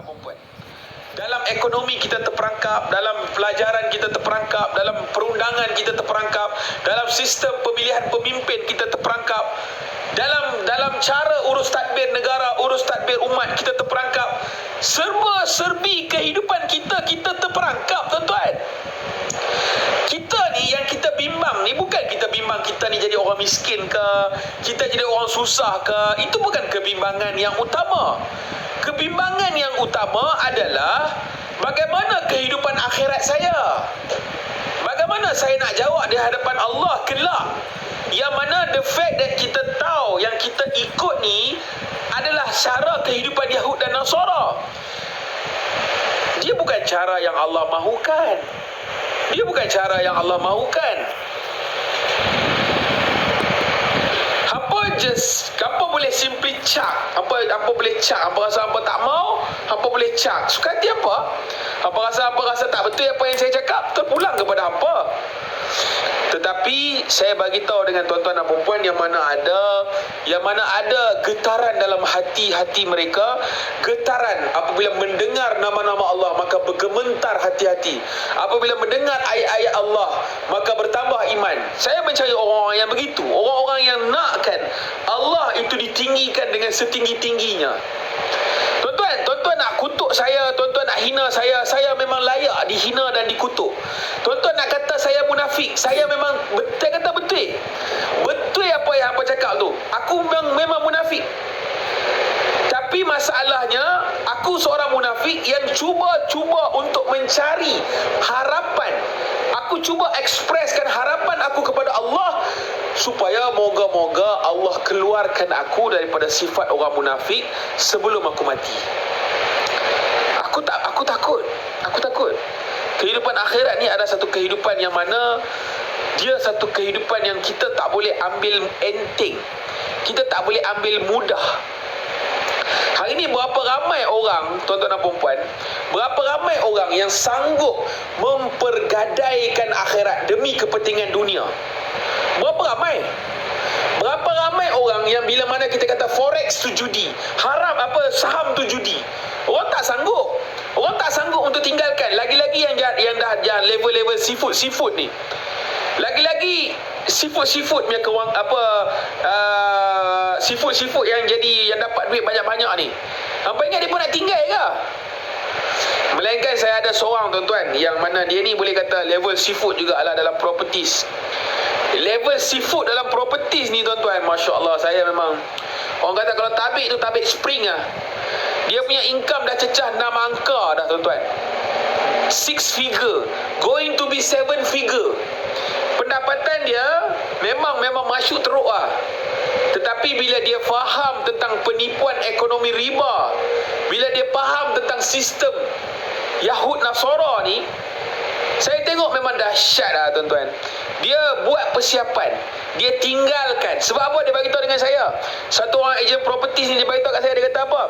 perempuan. Dalam ekonomi kita terperangkap, dalam pelajaran kita terperangkap, dalam perundangan kita terperangkap, dalam sistem pemilihan pemimpin kita terperangkap, dalam cara urus tadbir negara, urus tadbir umat kita terperangkap. Serba-serbi kehidupan kita terperangkap, tuan-tuan. Kita ni yang kita bimbang ni, bukan kita bimbang kita ni jadi orang miskin ke, kita jadi orang susah ke. Itu bukan kebimbangan yang utama. Kebimbangan yang utama adalah bagaimana kehidupan akhirat saya. Bagaimana saya nak jawab di hadapan Allah kelak. Yang mana the fact that kita tahu yang kita ikut ni adalah cara kehidupan Yahud dan Nasara. Dia bukan cara yang Allah mahukan. Dia bukan cara yang Allah mahukan. Hampa boleh simply cak. Hampa boleh cak. Hampa rasa hampa tak mau, hampa boleh cak. Suka hati hampa. Hampa rasa tak betul apa yang saya cakap, terpulang kepada hampa. Tetapi saya bagi tahu dengan tuan-tuan dan puan yang mana ada getaran dalam hati-hati mereka, getaran apabila mendengar nama-nama Allah maka bergementar hati-hati. Apabila mendengar ayat-ayat Allah maka bertambah iman. Saya mencari orang-orang yang begitu, orang-orang yang nakkan Allah itu ditinggikan dengan setinggi-tingginya. Tuan-tuan nak kutuk saya, tuan-tuan nak hina saya memang layak dihina dan dikutuk. Tuan-tuan nak kata saya munafik, saya memang kata betul. Betul apa yang hampa cakap tu. Aku memang munafik. Tapi masalahnya, aku seorang munafik yang cuba untuk mencari harapan. Aku cuba ekspreskan harapan aku kepada Allah supaya moga-moga Allah keluarkan aku daripada sifat orang munafik sebelum aku mati. Aku takut. Kehidupan akhirat ni adalah satu kehidupan yang mana dia satu kehidupan yang kita tak boleh ambil enteng. Kita tak boleh ambil mudah. Hari ini berapa ramai orang, tuan-tuan dan puan-puan, berapa ramai orang yang sanggup mempergadaikan akhirat demi kepentingan dunia? Berapa ramai? Berapa ramai orang yang bila mana kita kata forex tu judi, haram saham tu judi. Orang tak sanggup. Orang tak sanggup untuk tinggalkan. Lagi-lagi yang dah level-level seafood ni. Lagi-lagi seafood punya seafood yang dapat duit banyak-banyak ni. Apa ingat dia pun nak tinggal ke? Melainkan saya ada seorang tuan-tuan yang mana dia ni boleh kata level seafood juga adalah dalam properties. Level seafood dalam properties ni tuan-tuan, masya-Allah, saya memang orang kata kalau tabik tu tabik spring lah. Dia punya income dah cecah 6 angka dah tuan-tuan. 6 figure, going to be 7 figure. Pendapatan dia memang masyuk teruk lah. Tetapi bila dia faham tentang penipuan ekonomi riba, bila dia faham tentang sistem Yahud Nasara ni, saya tengok memang dahsyat lah tuan-tuan. Dia buat persiapan, dia tinggalkan. Sebab apa dia bagi tahu dengan saya? Satu orang ejen property ni dia bagi tahu kat saya, dia kata apa?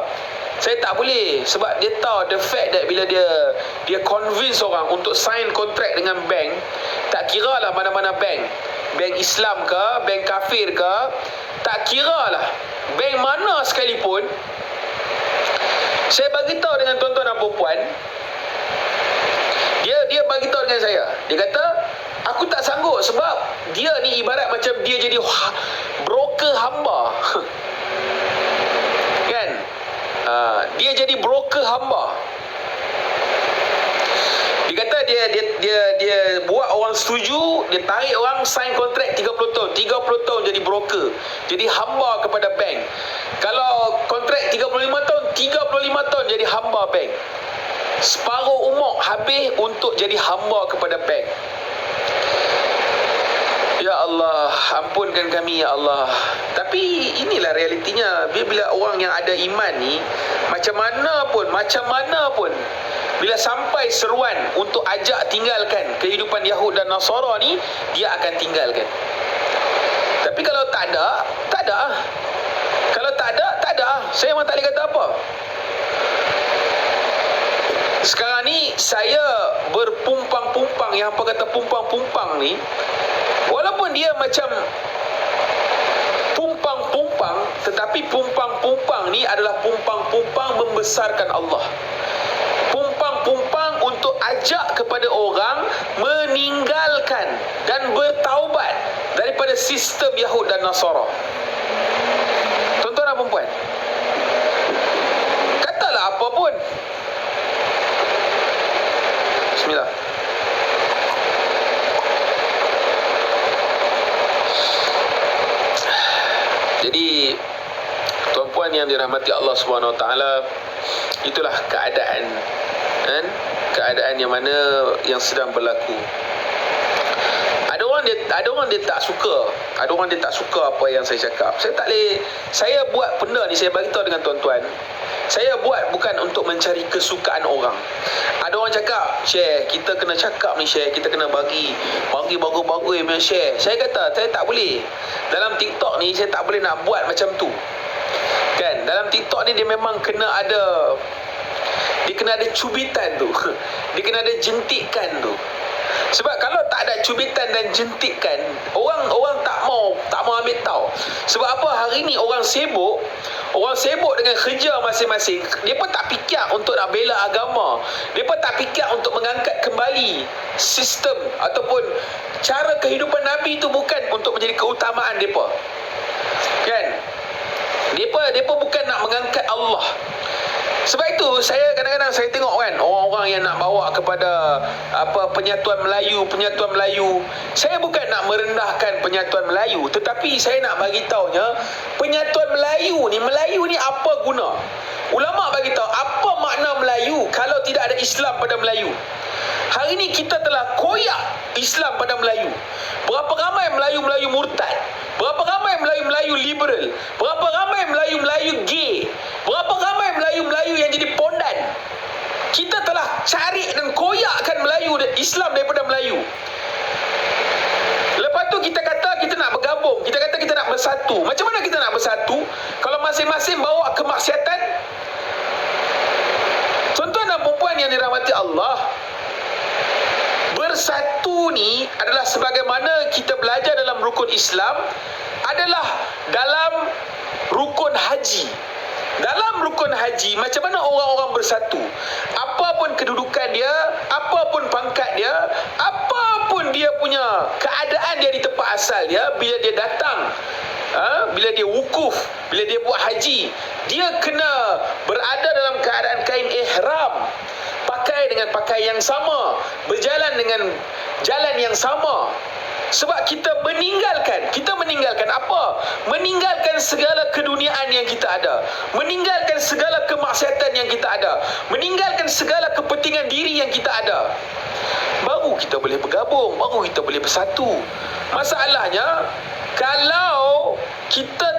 Saya tak boleh, sebab dia tahu the fact that bila dia convince orang untuk sign kontrak dengan bank, tak kira lah mana-mana bank Islam ke, bank kafir ke, tak kira lah bank mana sekalipun. Saya bagi tahu dengan tuan-tuan dan puan, dia bagi tahu dengan saya, dia kata aku tak sanggup sebab dia ni ibarat macam dia jadi broker hamba. Kan? Dia jadi broker hamba. Dia kata dia buat orang setuju, dia tarik orang sign kontrak 30 tahun. 30 tahun jadi broker. Jadi hamba kepada bank. Kalau kontrak 35 tahun, 35 tahun jadi hamba bank. Separuh umur habis untuk jadi hamba kepada bank. Ya Allah, ampunkan kami ya Allah. Tapi inilah realitinya. Bila orang yang ada iman ni, macam mana pun bila sampai seruan untuk ajak tinggalkan kehidupan Yahud dan Nasara ni, dia akan tinggalkan. Tapi kalau tak ada. Kalau tak ada. Saya memang tak boleh kata apa. Sekarang ni saya berpumpang-pumpang, yang apa kata pumpang-pumpang ni, walaupun dia macam pumpang-pumpang, tetapi pumpang-pumpang ni adalah pumpang-pumpang membesarkan Allah. kepada sistem Yahud dan Nasara. Tuan-tuan dan perempuan, katalah apa pun. Bismillah. Jadi tuan-puan yang dirahmati Allah Subhanahu Wa Taala, itulah keadaan, kan? Keadaan yang mana yang sedang berlaku. Ada orang dia tak suka. Ada orang dia tak suka apa yang saya cakap. Saya buat benda ni, saya bagi tahu dengan tuan-tuan. Saya buat bukan untuk mencari kesukaan orang. Ada orang cakap, share, kita kena cakap ni, share, kita kena bagi bagus-bagus punya share. Saya kata, saya tak boleh. Dalam TikTok ni saya tak boleh nak buat macam tu. Kan, dalam TikTok ni dia memang kena ada cubitan tu. Dia kena ada jentikan tu. Sebab kalau tak ada cubitan dan jentikan, orang tak mau ambil tahu. Sebab apa, hari ni orang sibuk dengan kerja masing-masing. Dia pun tak fikir untuk nak bela agama. Dia pun tak fikir untuk mengangkat kembali sistem ataupun cara kehidupan Nabi itu, bukan untuk menjadi keutamaan depa. Kan? Depa bukan nak mengangkat Allah. Sebab itu saya kadang-kadang saya tengok kan orang-orang yang nak bawa kepada penyatuan Melayu. Saya bukan nak merendahkan penyatuan Melayu, tetapi saya nak bagi taunya penyatuan Melayu ni apa guna? Ulama bagi tahu apa makna Melayu kalau tidak ada Islam pada Melayu. Hari ini kita telah koyak Islam pada Melayu. Berapa ramai Melayu-Melayu murtad? Berapa ramai Melayu-Melayu liberal? Berapa ramai Melayu-Melayu gay? Berapa ramai Melayu-Melayu yang jadi pondan? Kita telah cari dan koyakkan Melayu dan Islam daripada Melayu. Lepas tu kita kata kita nak bergabung. Kita kata kita nak bersatu. Macam mana kita nak bersatu kalau masing-masing bawa kemaksiatan? Tuan-tuan dan perempuan yang dirahmati Allah, bersatu ni adalah sebagaimana kita belajar dalam rukun Islam, adalah dalam rukun haji. Dalam rukun haji, macam mana orang-orang bersatu? Apapun kedudukan dia, apapun pangkat dia, apapun dia punya keadaan dia di tempat asal dia, bila dia datang, bila dia wukuf, bila dia buat haji, dia kena berada dalam keadaan kain ihram, pakai dengan pakaian yang sama, berjalan dengan jalan yang sama. Sebab kita meninggalkan apa? Meninggalkan segala keduniaan yang kita ada, meninggalkan segala kemaksiatan yang kita ada, meninggalkan segala kepentingan diri yang kita ada. Baru kita boleh bergabung, baru kita boleh bersatu. Masalahnya kalau kita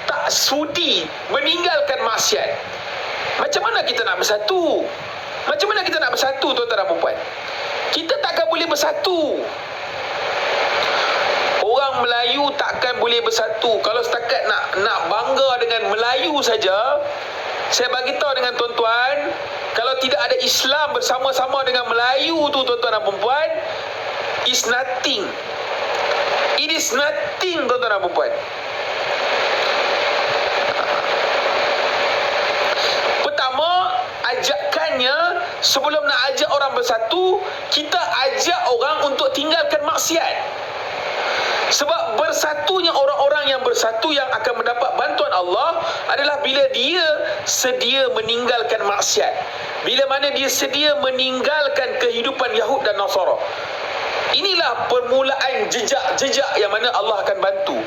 tak sudi meninggalkan maksiat, macam mana kita nak bersatu? Macam mana kita nak bersatu, tuan-tuan dan puan? Kita takkan boleh bersatu. Orang Melayu takkan boleh bersatu kalau setakat nak bangga dengan Melayu saja. Saya bagi tahu dengan tuan-tuan, kalau tidak ada Islam bersama-sama dengan Melayu tu, tuan-tuan dan puan, is nothing. It is nothing, tuan-tuan dan puan. Pertama, ajakannya sebelum nak ajak orang bersatu, kita ajak orang untuk tinggalkan maksiat. Sebab bersatunya orang-orang yang bersatu yang akan mendapat bantuan Allah adalah bila dia sedia meninggalkan maksiat. Bila mana dia sedia meninggalkan kehidupan Yahud dan Nasara. Inilah permulaan jejak-jejak yang mana Allah akan bantu.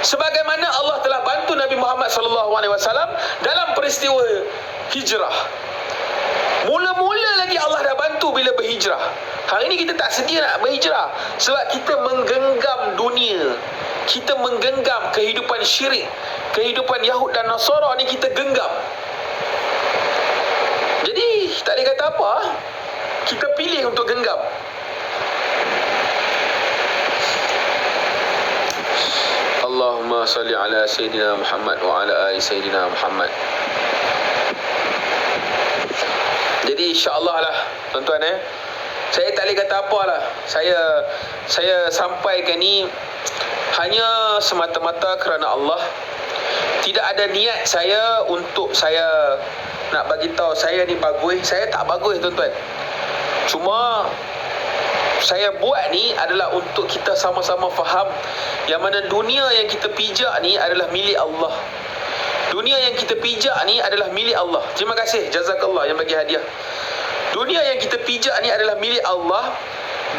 Sebagaimana Allah telah bantu Nabi Muhammad SAW dalam peristiwa hijrah. Mula-mula lagi Allah dah bantu bila berhijrah. Hari ini kita tak sedia nak berhijrah sebab kita menggenggam dunia. Kita menggenggam kehidupan syirik, kehidupan Yahud dan Nasara ni kita genggam. Jadi tak boleh kata apa, kita pilih untuk genggam. Allahumma salli ala Sayyidina Muhammad wa ala ali Sayyidina Muhammad. Jadi insya-Allah lah tuan-tuan, saya tak boleh kata apa lah. Saya sampaikan ni hanya semata-mata kerana Allah. Tidak ada niat saya untuk saya nak bagi tahu saya ni bagus. Saya tak bagus, tuan-tuan. saya buat ni adalah untuk kita sama-sama faham yang mana dunia yang kita pijak ni adalah milik Allah. Dunia yang kita pijak ni adalah milik Allah. Terima kasih jazakallah yang bagi hadiah. Dunia yang kita pijak ni adalah milik Allah,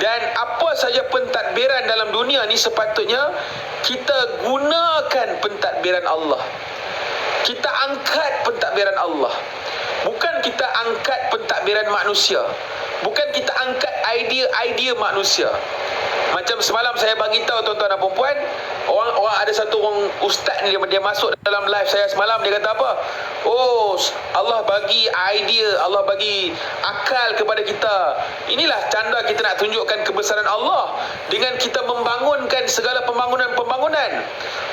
dan apa saja pentadbiran dalam dunia ni sepatutnya kita gunakan pentadbiran Allah. Kita angkat pentadbiran Allah. Bukan kita angkat pentadbiran manusia. Bukan kita angkat idea-idea manusia. Macam semalam saya bagi tahu tuan-tuan dan puan-puan, orang ada satu orang ustaz ni, dia masuk dalam live saya semalam, dia kata apa? Oh, Allah bagi idea, Allah bagi akal kepada kita. Inilah tanda kita nak tunjukkan kebesaran Allah dengan kita membangunkan segala pembangunan.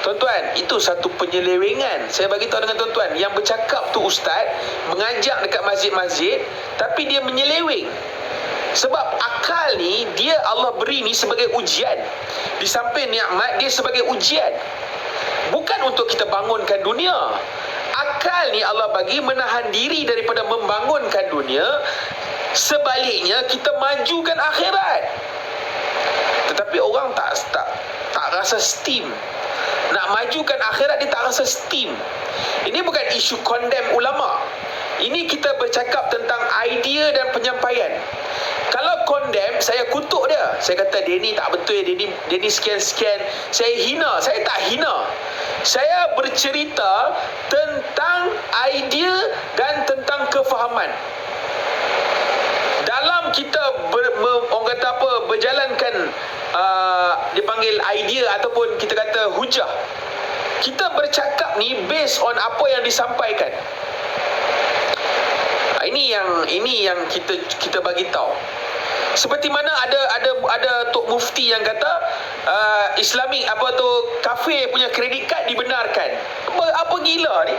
Tuan-tuan, itu satu penyelewengan. Saya bagi tahu dengan tuan-tuan, yang bercakap tu ustaz mengajak dekat masjid-masjid, tapi dia menyeleweng. Sebab akal ni dia Allah beri ni sebagai ujian. Di samping nikmat, dia sebagai ujian. Bukan untuk kita bangunkan dunia. Akal ni Allah bagi menahan diri daripada membangunkan dunia. Sebaliknya kita majukan akhirat. Tetapi orang tak rasa steam. Nak majukan akhirat, dia tak rasa steam. Ini bukan isu condemn ulama. Ini kita bercakap tentang idea dan penyampaian. Kalau condemn, saya kutuk dia. Saya kata dia ni tak betul, dia ni sekian-sekian. Saya hina. Saya tak hina. Saya bercerita tentang idea dan tentang kefahaman. Dalam kita orang kata apa, berjalankan dipanggil idea ataupun kita kata hujah. Kita bercakap ni based on apa yang disampaikan. Ini yang kita bagi tahu. Seperti mana ada Tok Mufti yang kata Islamic kafir punya kredit kad dibenarkan. Apa gila ni?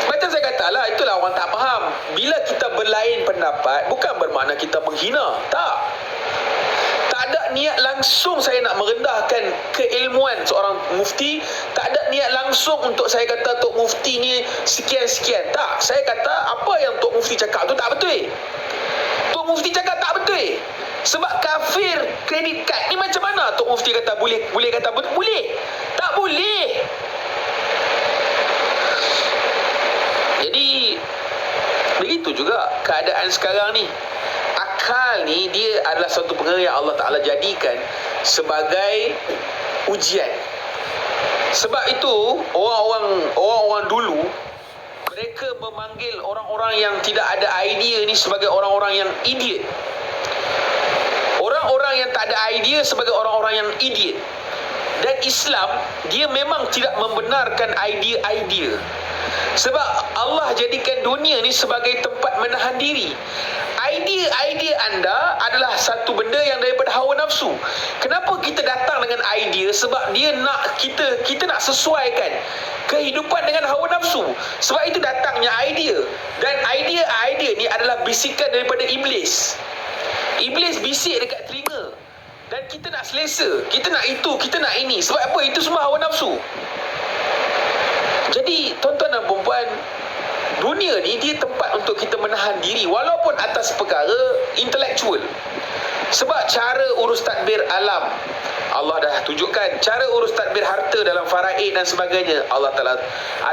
Macam saya kata lah, itulah orang tak faham. Bila kita berlain pendapat, bukan bermakna kita menghina. Tak ada niat langsung saya nak merendahkan keilmuan seorang mufti. Tak ada niat langsung untuk saya kata Tok Mufti ni sekian-sekian. Tak, saya kata apa yang Tok Mufti cakap tu tak betul. Tok Mufti cakap tak betul. Sebab kafir kredit kad ni macam mana Tok Mufti kata boleh kata boleh? Tak boleh. Jadi begitu juga keadaan sekarang ni. Akal ni dia adalah satu perkara yang Allah Ta'ala jadikan sebagai ujian. Sebab itu orang-orang dulu, mereka memanggil orang-orang yang tidak ada idea ni sebagai orang-orang yang idiot. Orang-orang yang tak ada idea sebagai orang-orang yang idiot. Dan Islam, dia memang tidak membenarkan idea-idea. Sebab Allah jadikan dunia ni sebagai tempat menahan diri. Idea anda adalah satu benda yang daripada hawa nafsu. Kenapa kita datang dengan idea? Sebab dia nak kita nak sesuaikan kehidupan dengan hawa nafsu. Sebab itu datangnya idea. Dan idea ni adalah bisikan daripada iblis. Iblis bisik dekat telinga. Dan kita nak selesa. Kita nak itu, kita nak ini. Sebab apa? Itu semua hawa nafsu. Jadi tuan-tuan dan puan-puan, dunia ni dia tempat untuk kita menahan diri walaupun atas perkara intelektual. Sebab cara urus tadbir alam Allah dah tunjukkan. Cara urus tadbir harta dalam faraid dan sebagainya Allah Ta'ala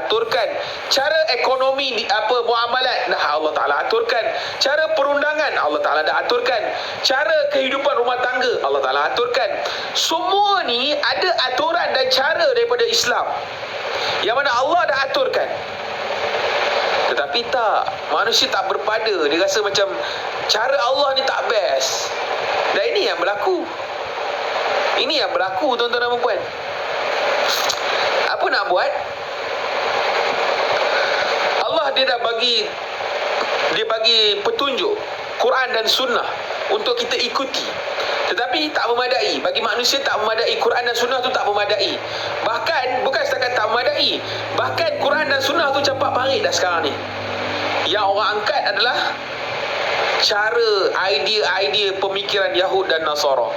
aturkan. Cara ekonomi muamalat dah Allah Ta'ala aturkan. Cara perundangan Allah Ta'ala dah aturkan. Cara kehidupan rumah tangga Allah Ta'ala aturkan. Semua ni ada aturan dan cara daripada Islam yang mana Allah dah aturkan. Tetapi tak, manusia tak berpada. Dia rasa macam cara Allah ni tak best. Dan ini yang berlaku. Ini yang berlaku tuan-tuan dan puan. Apa nak buat? Allah dia dah bagi petunjuk Quran dan Sunnah untuk kita ikuti. Tetapi tak memadai. Bagi manusia tak memadai. Quran dan Sunnah tu tak memadai. Bahkan bukan setakat tak memadai, bahkan Quran dan Sunnah tu campak parit dah sekarang ni. Yang orang angkat adalah cara, idea pemikiran Yahud dan Nasara.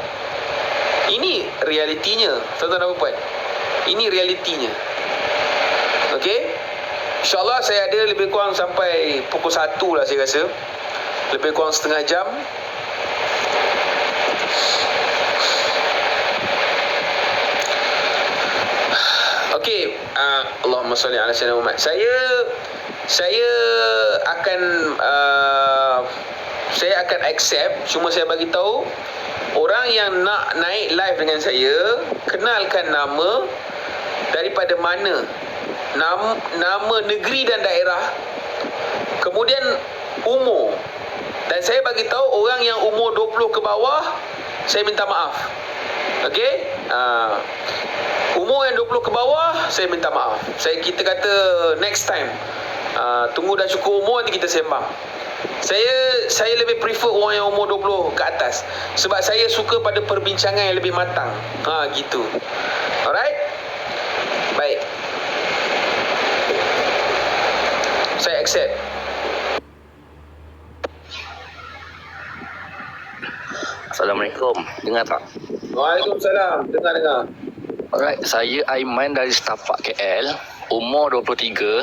Ini realitinya, tuan-tuan dan puan. Ini realitinya. Okey? InsyaAllah saya ada lebih kurang sampai pukul 1 lah saya rasa. Lebih kurang setengah jam. Allahumma salli ala sayyidina Muhammad. Saya akan accept, cuma saya bagi tahu orang yang nak naik live dengan saya, kenalkan nama, daripada mana, nama negeri dan daerah, kemudian umur. Dan saya bagi tahu orang yang umur 20 ke bawah, saya minta maaf. Okey? Umur yang 20 ke bawah, saya minta maaf. Kita kata next time. Tunggu dah cukup umur, nanti kita sembang. Saya lebih prefer orang yang umur 20 ke atas, sebab saya suka pada perbincangan yang lebih matang. Gitu. Alright? Baik. Saya accept. Assalamualaikum. Dengar tak? Waalaikumsalam. Dengar. Alright, saya Aiman dari Setapak KL, umur 23.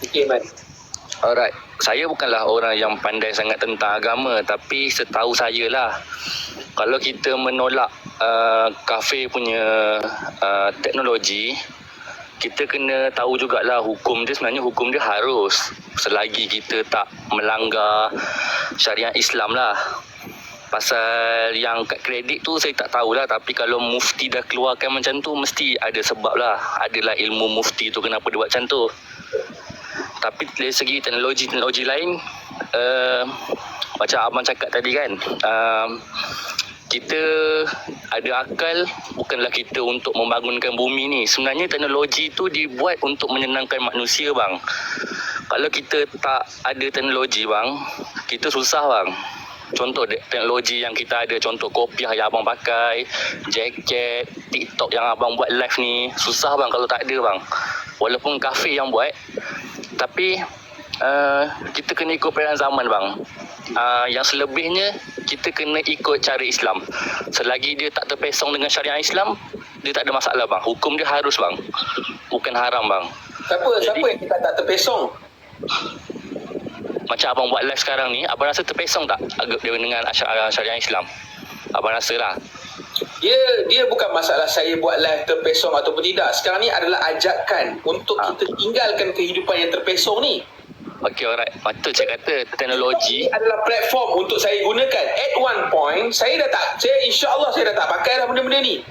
Okey, Aiman. Alright, saya bukanlah orang yang pandai sangat tentang agama, tapi setahu saya lah, kalau kita menolak kafir punya teknologi, kita kena tahu jugalah hukum dia, sebenarnya hukum dia harus, selagi kita tak melanggar syariat Islam lah. Pasal yang kad kredit tu saya tak tahulah, tapi kalau mufti dah keluarkan macam tu, mesti ada sebab lah. Adalah ilmu mufti tu kenapa dia buat macam tu. Tapi dari segi teknologi lain, macam abang cakap tadi kan, kita ada akal, bukanlah kita untuk membangunkan bumi ni. Sebenarnya teknologi tu dibuat untuk menyenangkan manusia, bang. Kalau kita tak ada teknologi, bang, kita susah, bang. Contoh teknologi yang kita ada, contoh kopiah yang abang pakai, jaket, TikTok yang abang buat live ni, susah, bang, kalau tak ada, bang. Walaupun kafe yang buat, tapi kita kena ikut perubahan zaman, bang. Yang selebihnya kita kena ikut cara Islam. Selagi dia tak terpesong dengan syariat Islam, dia tak ada masalah, bang. Hukum dia harus, bang, bukan haram, bang. Siapa yang kita tak terpesong? Macam abang buat live sekarang ni, abang rasa terpesong tak dengan syariat Islam? Abang rasa lah. Dia bukan masalah saya buat live terpesong ataupun tidak. Sekarang ni adalah ajakan untuk kita tinggalkan kehidupan yang terpesong ni. Okey, alright. Patut saya kata teknologi ini adalah platform untuk saya gunakan. At one point, insya-Allah saya dah tak pakai dah benda-benda ni.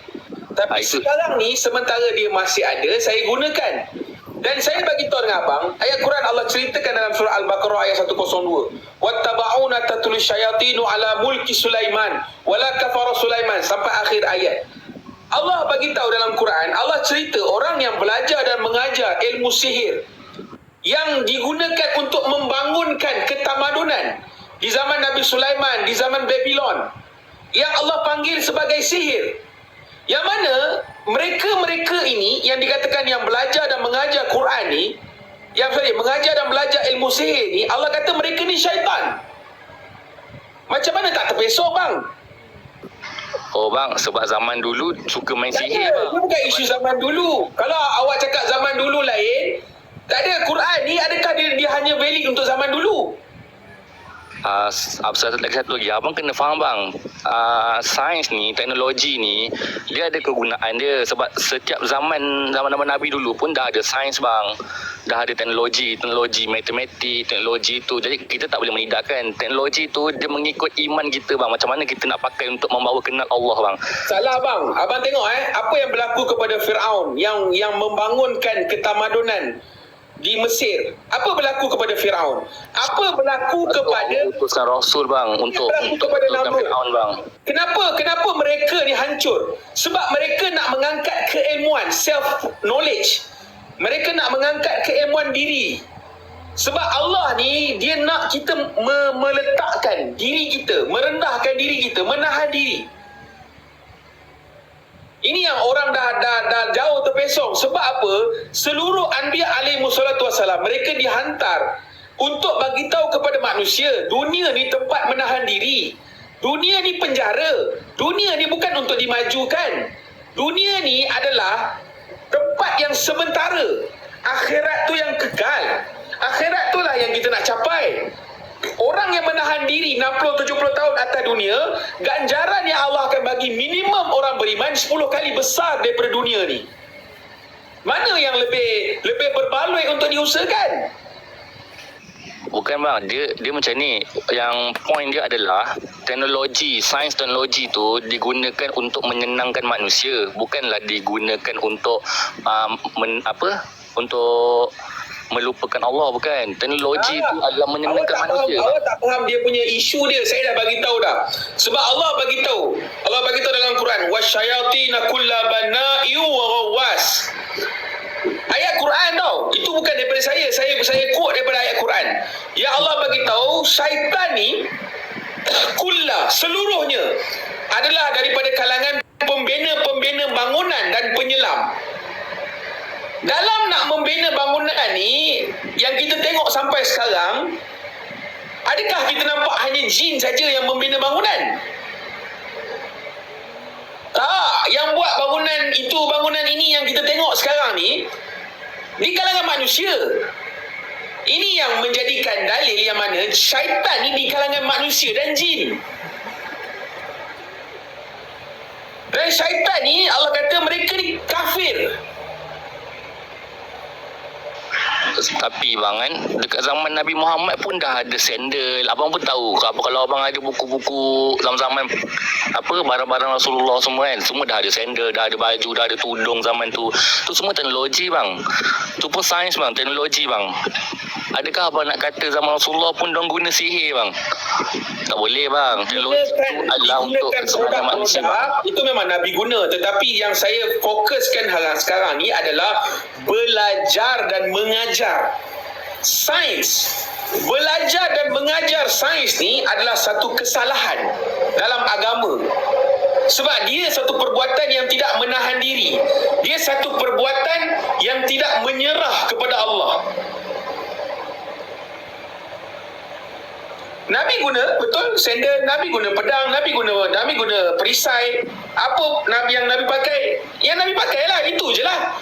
Tapi sekarang ni, sementara dia masih ada, saya gunakan. Dan saya bagi tahu dengan abang, ayat Quran Allah ceritakan dalam surah Al-Baqarah ayat 102. Wattaba'una tatul syayatinu ala mulki Sulaiman wala kafara Sulaiman, sampai akhir ayat. Allah bagi tahu dalam Quran, Allah cerita orang yang belajar dan mengajar ilmu sihir yang digunakan untuk membangunkan ketamadunan di zaman Nabi Sulaiman, di zaman Babylon, yang Allah panggil sebagai sihir. Yang mana mereka ini yang dikatakan yang belajar dan mengajar Quran ni, mengajar dan belajar ilmu sihir ni, Allah kata mereka ni syaitan. Macam mana tak terpesong, bang? Oh, bang, sebab zaman dulu suka main sihir, bang. Itu bukan isu zaman dulu. Kalau awak cakap zaman dulu lain, tak ada. Quran ni adakah dia hanya valid untuk zaman dulu? Satu lagi, abang kena faham, bang, sains ni, teknologi ni, dia ada kegunaan dia. Sebab setiap zaman Nabi dulu pun dah ada sains, bang. Dah ada teknologi matematik, teknologi tu. Jadi kita tak boleh menidakkan teknologi tu. Dia mengikut iman kita, bang. Macam mana kita nak pakai untuk membawa kenal Allah, bang. Salah, bang. Abang tengok apa yang berlaku kepada Firaun yang membangunkan ketamadunan di Mesir. Apa berlaku kepada Firaun? Apa berlaku kepada utusan Rasul, bang, untuk Namrud, Firaun, bang? Kenapa mereka ni hancur? Sebab mereka nak mengangkat keilmuan, self knowledge. Mereka nak mengangkat keilmuan diri. Sebab Allah ni dia nak kita meletakkan diri kita, merendahkan diri kita, menahan diri. Ini yang orang dah jauh terpesong. Sebab apa? Seluruh anbiya alaihissalatu wassalam, mereka dihantar untuk bagi tahu kepada manusia, dunia ni tempat menahan diri. Dunia ni penjara. Dunia ni bukan untuk dimajukan. Dunia ni adalah tempat yang sementara. Akhirat tu yang kekal. Akhirat tu lah yang kita nak capai. Orang yang menahan diri 60-70 tahun atas dunia, ganjaran yang Allah akan bagi minimum orang beriman 10 kali besar daripada dunia ni. Mana yang lebih berbaloi untuk diusahakan? Bukan bang, dia macam ni. Yang point dia adalah teknologi, sains teknologi tu digunakan untuk menyenangkan manusia, bukanlah digunakan untuk untuk melupakan Allah, bukan. Teknologi tu adalah menyenangkan manusia. Awak tak faham dia punya isu dia. Saya dah bagi tahu dah. Sebab Allah bagi tahu dalam Quran, wasyayatina kullabanna'i wa ghawwas. Ayat Quran tau. Itu bukan daripada saya. Saya quote daripada ayat Quran. Ya Allah bagi tahu syaitan ni seluruhnya adalah daripada kalangan pembina bangunan dan penyelam. Dalam nak membina bangunan ni, yang kita tengok sampai sekarang, adakah kita nampak hanya jin saja yang membina bangunan? Tak, yang buat bangunan ini yang kita tengok sekarang ni di kalangan manusia. Ini yang menjadikan dalil yang mana syaitan ni di kalangan manusia dan jin. Dan syaitan ni Allah kata mereka ni kafir. Tapi bang kan, dekat zaman Nabi Muhammad pun dah ada sandal. Abang pun tahu kalau abang ada buku-buku zaman barang-barang Rasulullah semua kan, semua dah ada sandal, dah ada baju, dah ada tudung zaman tu. Tu semua teknologi bang. Tu pun sains bang, teknologi bang. Adakah abang nak kata zaman Rasulullah pun diorang guna sihir bang? Tak boleh bang. Teknologi tu adalah untuk keselamatan manusia. Itu memang Nabi guna. Tetapi yang saya fokuskan sekarang ni adalah belajar dan mengajar sains. Belajar dan mengajar sains ni adalah satu kesalahan dalam agama. Sebab dia satu perbuatan yang tidak menahan diri. Dia satu perbuatan yang tidak menyerah kepada Allah. Nabi guna, betul, sandal, Nabi guna pedang, Nabi guna perisai. Apa yang Nabi pakai? Yang Nabi pakailah, itu je lah.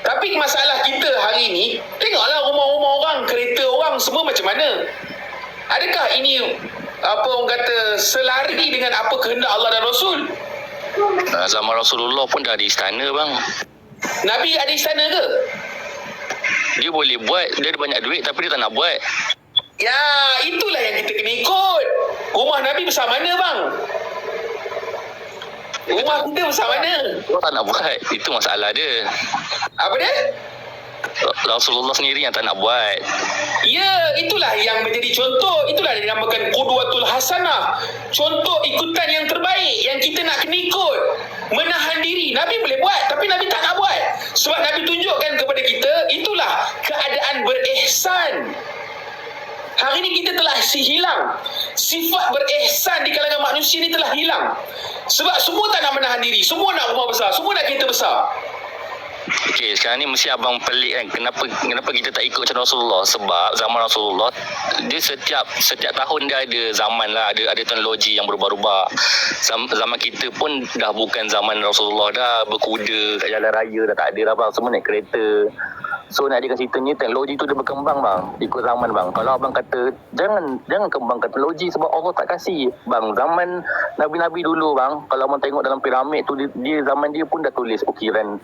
Tapi masalah kita hari ni, tengoklah rumah-rumah orang, kereta orang, semua macam mana. Adakah ini orang kata selari dengan apa kehendak Allah dan Rasul? Zaman Rasulullah pun dah ada istana bang. Nabi ada istana ke? Dia boleh buat, dia ada banyak duit tapi dia tak nak buat. Ya, itulah yang kita kena ikut. Rumah Nabi besar mana bang? Rumah kita besar mana? Dia tak nak buat, itu masalah dia. Apa dia? Rasulullah sendiri yang tak nak buat. Ya, itulah yang menjadi contoh. Itulah yang dinamakan qudwatul hasanah. Contoh ikutan yang terbaik yang kita nak kena ikut. Menahan diri. Nabi boleh buat, tapi Nabi tak nak buat. Sebab Nabi tunjukkan kepada kita, itulah keadaan berihsan. Hari ini kita telah hilang. Sifat berihsan di kalangan manusia ni telah hilang. Sebab semua tak nak menahan diri. Semua nak rumah besar. Semua nak kereta besar. Okey, sekarang ni mesti abang pelik kan, kenapa kita tak ikut macam Rasulullah? Sebab zaman Rasulullah dia setiap tahun dia ada zaman lah, ada teknologi yang berubah-ubah. Zaman kita pun dah bukan zaman Rasulullah dah, berkuda kat jalan raya dah tak ada dah bang, semua naik kereta. So nak dia ceritanya teknologi tu dia berkembang bang, ikut zaman bang. Kalau abang kata jangan kembangkan teknologi sebab Allah tak kasih bang. Zaman Nabi-Nabi dulu bang, kalau abang tengok dalam piramid tu, dia zaman dia pun dah tulis ukiran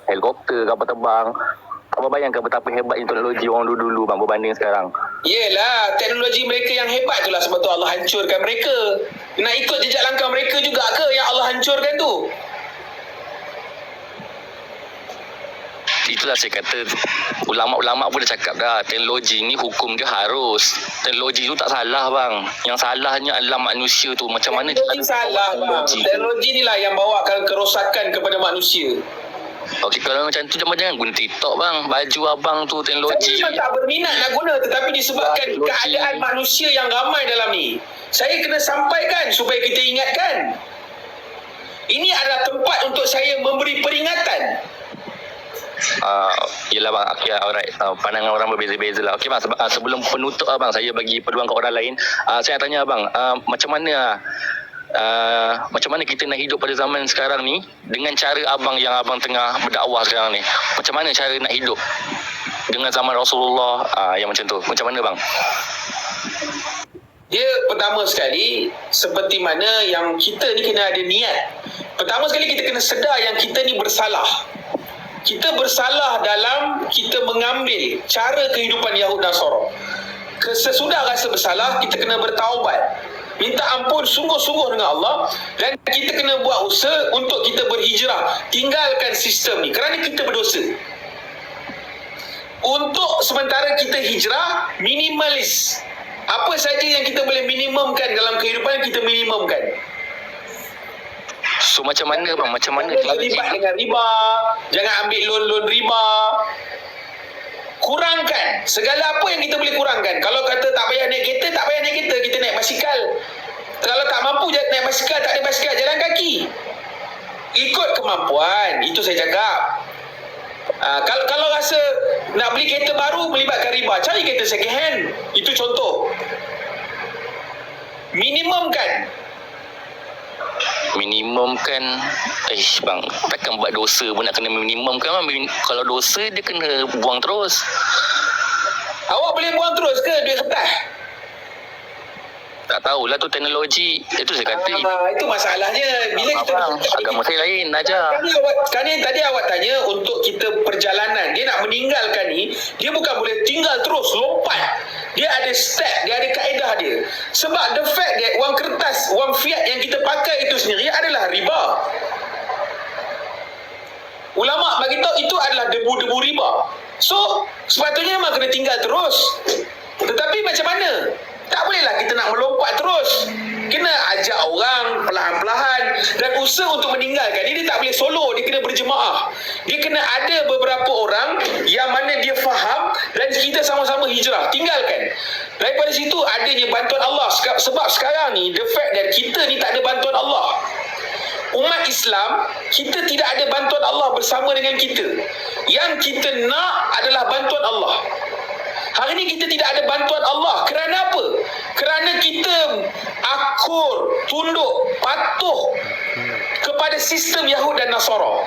helikopter kapal terbang. Abang bayangkan betapa hebatnya teknologi orang dulu bang berbanding sekarang. Yelah, teknologi mereka yang hebat tu lah sebab tu Allah hancurkan mereka. Nak ikut jejak langkah mereka juga ke yang Allah hancurkan tu? Itulah saya kata, ulama-ulama pun dah cakap dah, teknologi ni hukum dia harus. Teknologi tu tak salah bang. Yang salahnya adalah manusia tu. Macam mana teknologi salah bang. Teknologi ni lah yang bawakan kerosakan kepada manusia. Okey, kalau macam tu jangan guna TikTok bang. Baju abang tu teknologi. Saya memang tak berminat nak guna, tetapi disebabkan keadaan manusia yang ramai dalam ni, saya kena sampaikan supaya kita ingatkan. Ini adalah tempat untuk saya memberi peringatan. Yelah bang, okay, alright. Pandangan orang berbeza-beza lah. Okey bang, sebelum penutup abang, saya bagi peluang ke orang lain. Saya nak tanya abang, macam mana kita nak hidup pada zaman sekarang ni dengan cara abang yang abang tengah berdakwah sekarang ni? Macam mana cara nak hidup dengan zaman Rasulullah yang macam tu? Macam mana bang? Dia pertama sekali, seperti mana yang kita ni kena ada niat. Pertama sekali kita kena sedar yang kita ni bersalah. kita bersalah dalam kita mengambil cara kehidupan Yahud Nasara. Sesudah rasa bersalah, kita kena bertaubat, minta ampun sungguh-sungguh dengan Allah, dan kita kena buat usaha untuk kita berhijrah, tinggalkan sistem ni kerana kita berdosa. Untuk sementara kita hijrah, minimalis. Apa saja yang kita boleh minimumkan dalam kehidupan, kita minimumkan. So macam mana bang? Macam mana Terlibat dengan riba, jangan ambil loan riba. Kurangkan segala apa yang kita boleh kurangkan. Kalau kata tak payah naik kereta, tak payah naik kereta, kita naik basikal. Kalau tak mampu naik basikal, tak ada basikal, jalan kaki. Ikut kemampuan, itu saya cakap. Kalau rasa nak beli kereta baru melibatkan riba, cari kereta second hand. Itu contoh. Minimumkan bang, takkan buat dosa pun nak kena minimumkan bang. Kalau dosa dia kena buang terus. Awak boleh buang terus ke duit kertas? Tak tahulah tu teknologi. Itu saya kata. Itu masalahnya. Bila kita agama saya lain ajar. Tadi awak tanya untuk kita perjalanan, dia nak meninggalkan ni, dia bukan boleh tinggal terus lompat. Dia ada step, dia ada kaedah dia. Sebab the fact that wang kertas, wang fiat yang kita pakai itu sendiri adalah riba. Ulama bagi tahu itu adalah debu-debu riba. So sepatutnya memang kena tinggal terus. Tetapi macam mana? Tak bolehlah kita nak melompat terus. Kena ajak orang perlahan-perlahan, dan usaha untuk meninggalkan dia tak boleh solo, dia kena berjemaah. Dia kena ada beberapa orang yang mana dia faham, dan kita sama-sama hijrah, tinggalkan. Daripada situ adanya bantuan Allah. Sebab sekarang ni the fact that kita ni tak ada bantuan Allah. Umat Islam, kita tidak ada bantuan Allah bersama dengan kita. Yang kita nak adalah bantuan Allah. Hari ini kita tidak ada bantuan Allah. Kerana apa? Kerana kita akur, tunduk, patuh kepada sistem Yahud dan Nasara.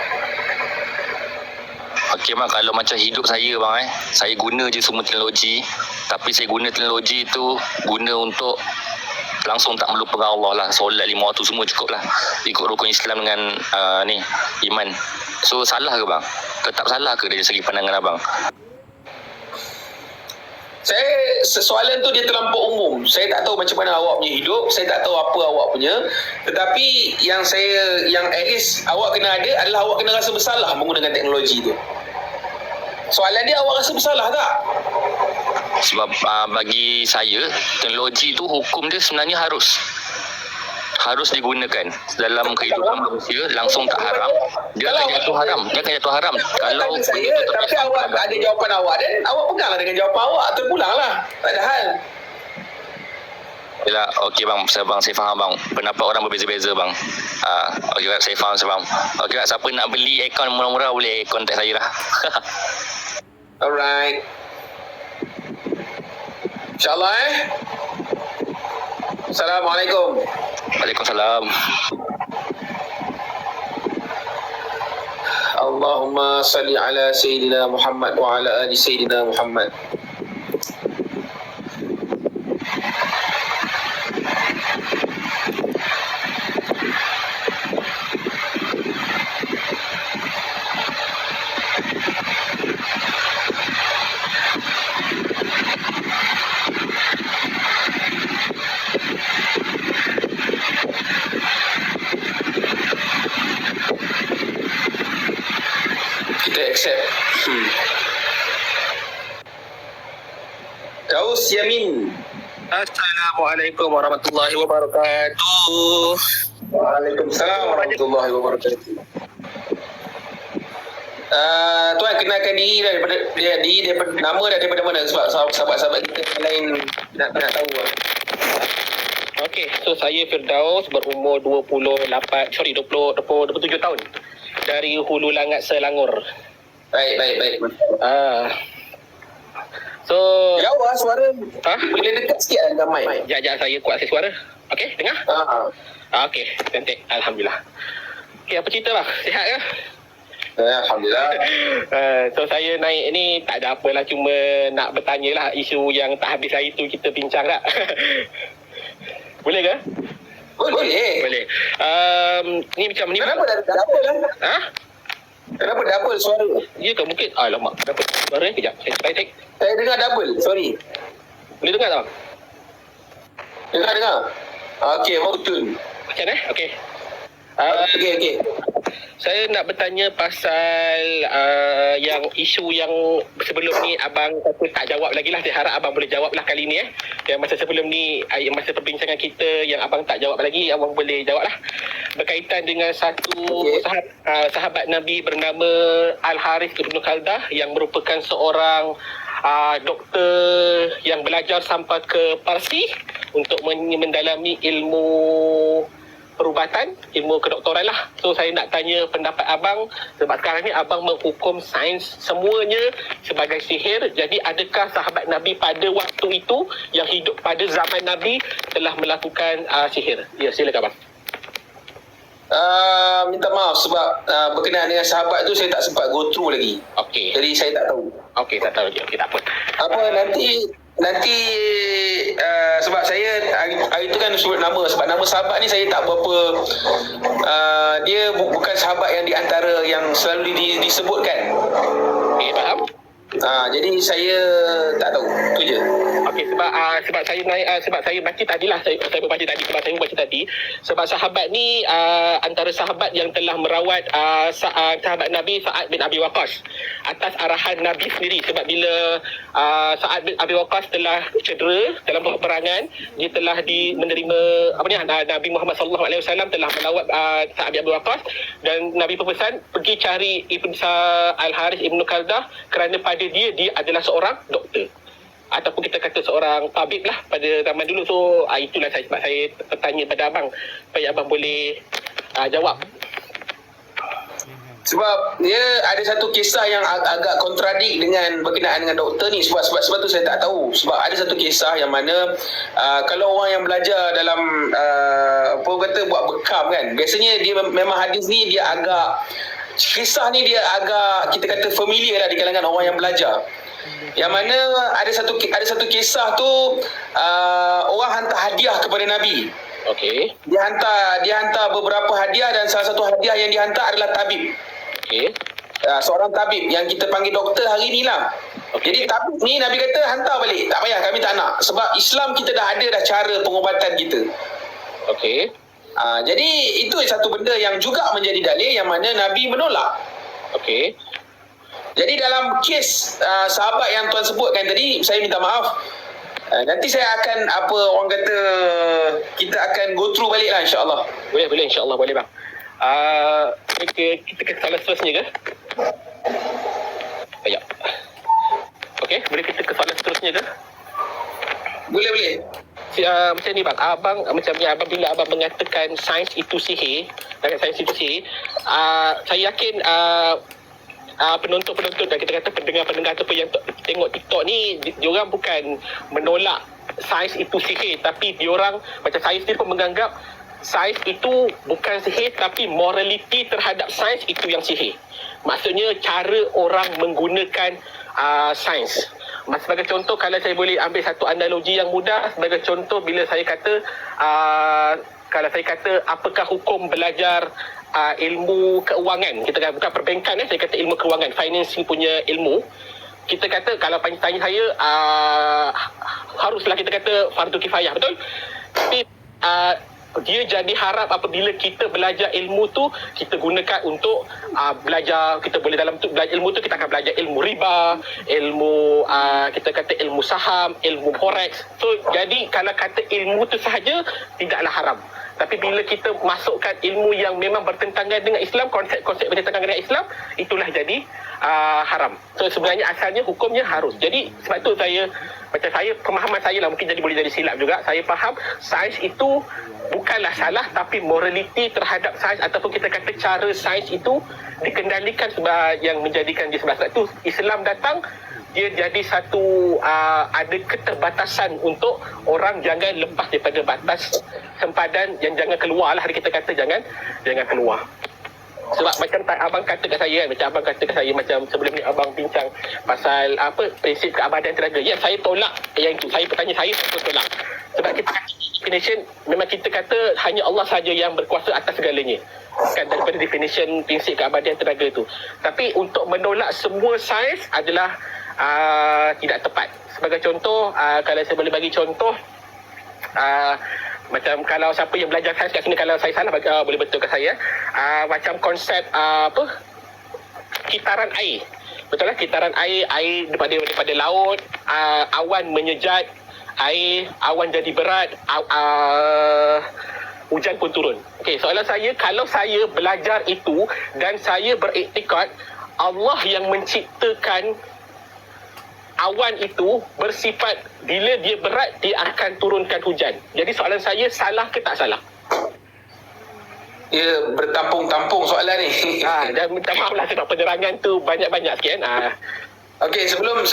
Okey bang, kalau macam hidup saya bang saya guna je semua teknologi, tapi saya guna teknologi tu guna untuk langsung tak melupakan Allah lah. Solat 5 waktu semua cukup lah. Ikut rukun Islam dengan iman. So salah ke bang? Tetap salah ke dari segi pandangan abang? Soalan tu dia terlampau umum. Saya tak tahu macam mana awak punya hidup, saya tak tahu apa awak punya. Tetapi yang at least awak kena ada adalah awak kena rasa bersalah menggunakan teknologi tu. Soalan dia, awak rasa bersalah tak? Sebab bagi saya teknologi tu hukum dia sebenarnya harus digunakan dalam kehidupan manusia, langsung tak haram. Dia akan jatuh haram. Kalau saya, tapi awak ada jawapan awak, dan awak peganglah dengan jawapan awak, terpulanglah. Tak ada hal. Yalah, okey bang, saya faham bang. Pendapat orang berbeza-beza bang. Okey bang, saya faham. Okey bang, siapa nak beli akaun murah-murah boleh contact saya lah. Alright. InsyaAllah Assalamualaikum. Waalaikumsalam. Allahumma salli ala Sayyidina Muhammad wa ala ali Sayyidina Muhammad. Kita accept. Daus Yamin. Assalamualaikum warahmatullahi wabarakatuh. Waalaikumsalam warahmatullahi wabarakatuh. Tuan kenalkan diri daripada nama dan daripada mana, sebab sahabat-sahabat kita yang lain nak tahu. Okey, so saya Firdaus, berumur 27 tahun. Dari Hulu Langat, Selangor. Baik. So Jauh lah suara. Boleh dekat sikit lah dengan mic. Sekejap saya kuatkan suara. Okey, dengar? Okey, cantik. Alhamdulillah. Okey, apa cerita bang? Sihat ke? Alhamdulillah. So saya naik ni tak ada apalah, cuma nak bertanya lah isu yang tak habis hari tu kita bincang tak? Boleh ke? Boleh. Ni macam ni. Kenapa dah apa lah? Kenapa double suara? Ya ke mungkin? Alamak, kenapa suara? Kejap, saya cek. Saya dengar double, sorry. Boleh dengar tak? Dengar. Okey, mau tune. Macam mana? Okey. Okey. Saya nak bertanya pasal yang isu yang sebelum ni abang kata tak jawab lagi lah. Saya harap abang boleh jawab lah kali ni. Yang masa sebelum ni, masa perbincangan kita yang abang tak jawab lagi, abang boleh jawab lah. Berkaitan dengan satu sahabat Nabi bernama Al-Harith Ibn Khaldah yang merupakan seorang doktor yang belajar sampai ke Parsi untuk mendalami ilmu perubatan, ilmu kedoktoran lah. So saya nak tanya pendapat abang, sebab sekarang ni abang menghukum sains semuanya sebagai sihir. Jadi adakah sahabat Nabi pada waktu itu yang hidup pada zaman Nabi telah melakukan sihir? Ya, silakan abang. Minta maaf sebab berkenaan dengan sahabat tu saya tak sempat go through lagi. Okey. Jadi saya tak tahu. Okey, tak tahu lagi. Okey, tak apa. Nanti sebab saya hari tu kan sebut nama, sebab nama sahabat ni saya tak berapa dia bukan sahabat yang di antara yang selalu disebutkan. Okey, faham? Jadi saya tak tahu, tu je. Okey, sebab saya naik sebab saya baca tadilah saya baca tadi sebab saya baca tadi sebab sahabat ni antara sahabat yang telah merawat sahabat Nabi Sa'ad bin Abi Waqqas atas arahan Nabi sendiri, sebab bila Sa'ad bin Abi Waqqas telah cedera dalam peperangan, dia telah menerima Nabi Muhammad sallallahu alaihi wasallam telah melawat Sa'ad bin Abi Waqqas, dan Nabi berpesan pergi cari Al-Harith Ibn Khaldah kerana pada dia adalah seorang doktor, ataupun kita kata seorang tabib lah pada zaman dulu. So itulah sebab saya bertanya pada abang supaya abang boleh jawab. Sebab dia ada satu kisah yang agak kontradik dengan berkenaan dengan doktor ni, sebab tu saya tak tahu. Sebab ada satu kisah yang mana kalau orang yang belajar dalam apa kata buat bekam kan, biasanya dia memang hadis ni dia agak, kisah ni dia agak kita kata familiar lah di kalangan orang yang belajar. Yang mana ada satu kisah tu orang hantar hadiah kepada Nabi. Okey. Dia hantar beberapa hadiah, dan salah satu hadiah yang dihantar adalah tabib. Okey. Seorang tabib yang kita panggil doktor hari ni lah. Okay. Jadi tabib ni Nabi kata hantar balik, tak payah, kami tak nak, sebab Islam kita dah ada dah cara pengobatan kita. Okey. Jadi itu satu benda yang juga menjadi dalil yang mana Nabi menolak. Okey. Jadi dalam kes sahabat yang tuan sebutkan tadi, saya minta maaf. Nanti saya akan orang kata kita akan go through balik lah, insyaAllah. Boleh insyaAllah boleh bang. Kita ke soalan seterusnya ke? Ayap. Okey, boleh kita ke soalan seterusnya ke? Boleh. Macam ni bang, abang bila abang mengatakan sains itu sihir, saya yakin penonton-penonton dan kita kata pendengar-pendengar ataupun yang tengok TikTok ni, diorang bukan menolak sains itu sihir, tapi diorang macam saya sendiri pun menganggap sains itu bukan sihir, tapi morality terhadap sains itu yang sihir. Maksudnya cara orang menggunakan sains. Sebagai contoh, kalau saya boleh ambil satu analogi yang mudah, sebagai contoh bila saya kata kalau saya kata apakah hukum belajar ilmu keuangan, kita kata bukan perbankan, saya kata ilmu keuangan, financing punya ilmu. Kita kata kalau tanya saya haruslah kita kata fardu kifayah, betul? Tapi dia jadi harap apabila kita belajar ilmu tu, kita gunakan untuk belajar, kita boleh dalam tu belajar ilmu tu, kita akan belajar ilmu riba, ilmu kita kata ilmu saham, ilmu forex. So jadi kalau kata ilmu tu sahaja tidaklah haram. Tapi bila kita masukkan ilmu yang memang bertentangan dengan Islam, konsep-konsep bertentangan dengan Islam, itulah jadi haram. So sebenarnya asalnya hukumnya harus. Jadi sebab tu pemahaman saya lah, mungkin jadi boleh jadi silap juga. Saya faham sains itu bukanlah salah, tapi morality terhadap sains ataupun kita kata cara sains itu dikendalikan sebab yang menjadikan dia sebab tu Islam datang, dia jadi satu ada keterbatasan untuk orang jangan lepas daripada batas sempadan, yang jangan keluar lah, kita kata jangan keluar. Sebab macam abang kata kat saya macam sebelum ni abang bincang pasal prinsip keabadian tenaga. Ya, saya tolak yang itu. Saya bertanya, saya pun tolak. Sebab kita kata definition memang kita kata hanya Allah saja yang berkuasa atas segalanya. Kan daripada definition prinsip keabadian tenaga tu. Tapi untuk menolak semua sains adalah tidak tepat. Sebagai contoh, kalau saya boleh bagi contoh, macam kalau siapa yang belajar sains kat sini, kalau saya salah boleh betulkan saya. Macam konsep kitaran air. Betul lah, kitaran air daripada laut, awan menyejat air, awan jadi berat, hujan pun turun. Okey, soalan saya, kalau saya belajar itu dan saya beriktikad Allah yang menciptakan awan itu bersifat bila dia berat dia akan turunkan hujan. Jadi soalan saya, salah ke tak salah? Ya, bertampung-tampung soalan ni. Dan minta maaf lah sebab penerangan tu banyak-banyak sikit kan. Okey, sebelum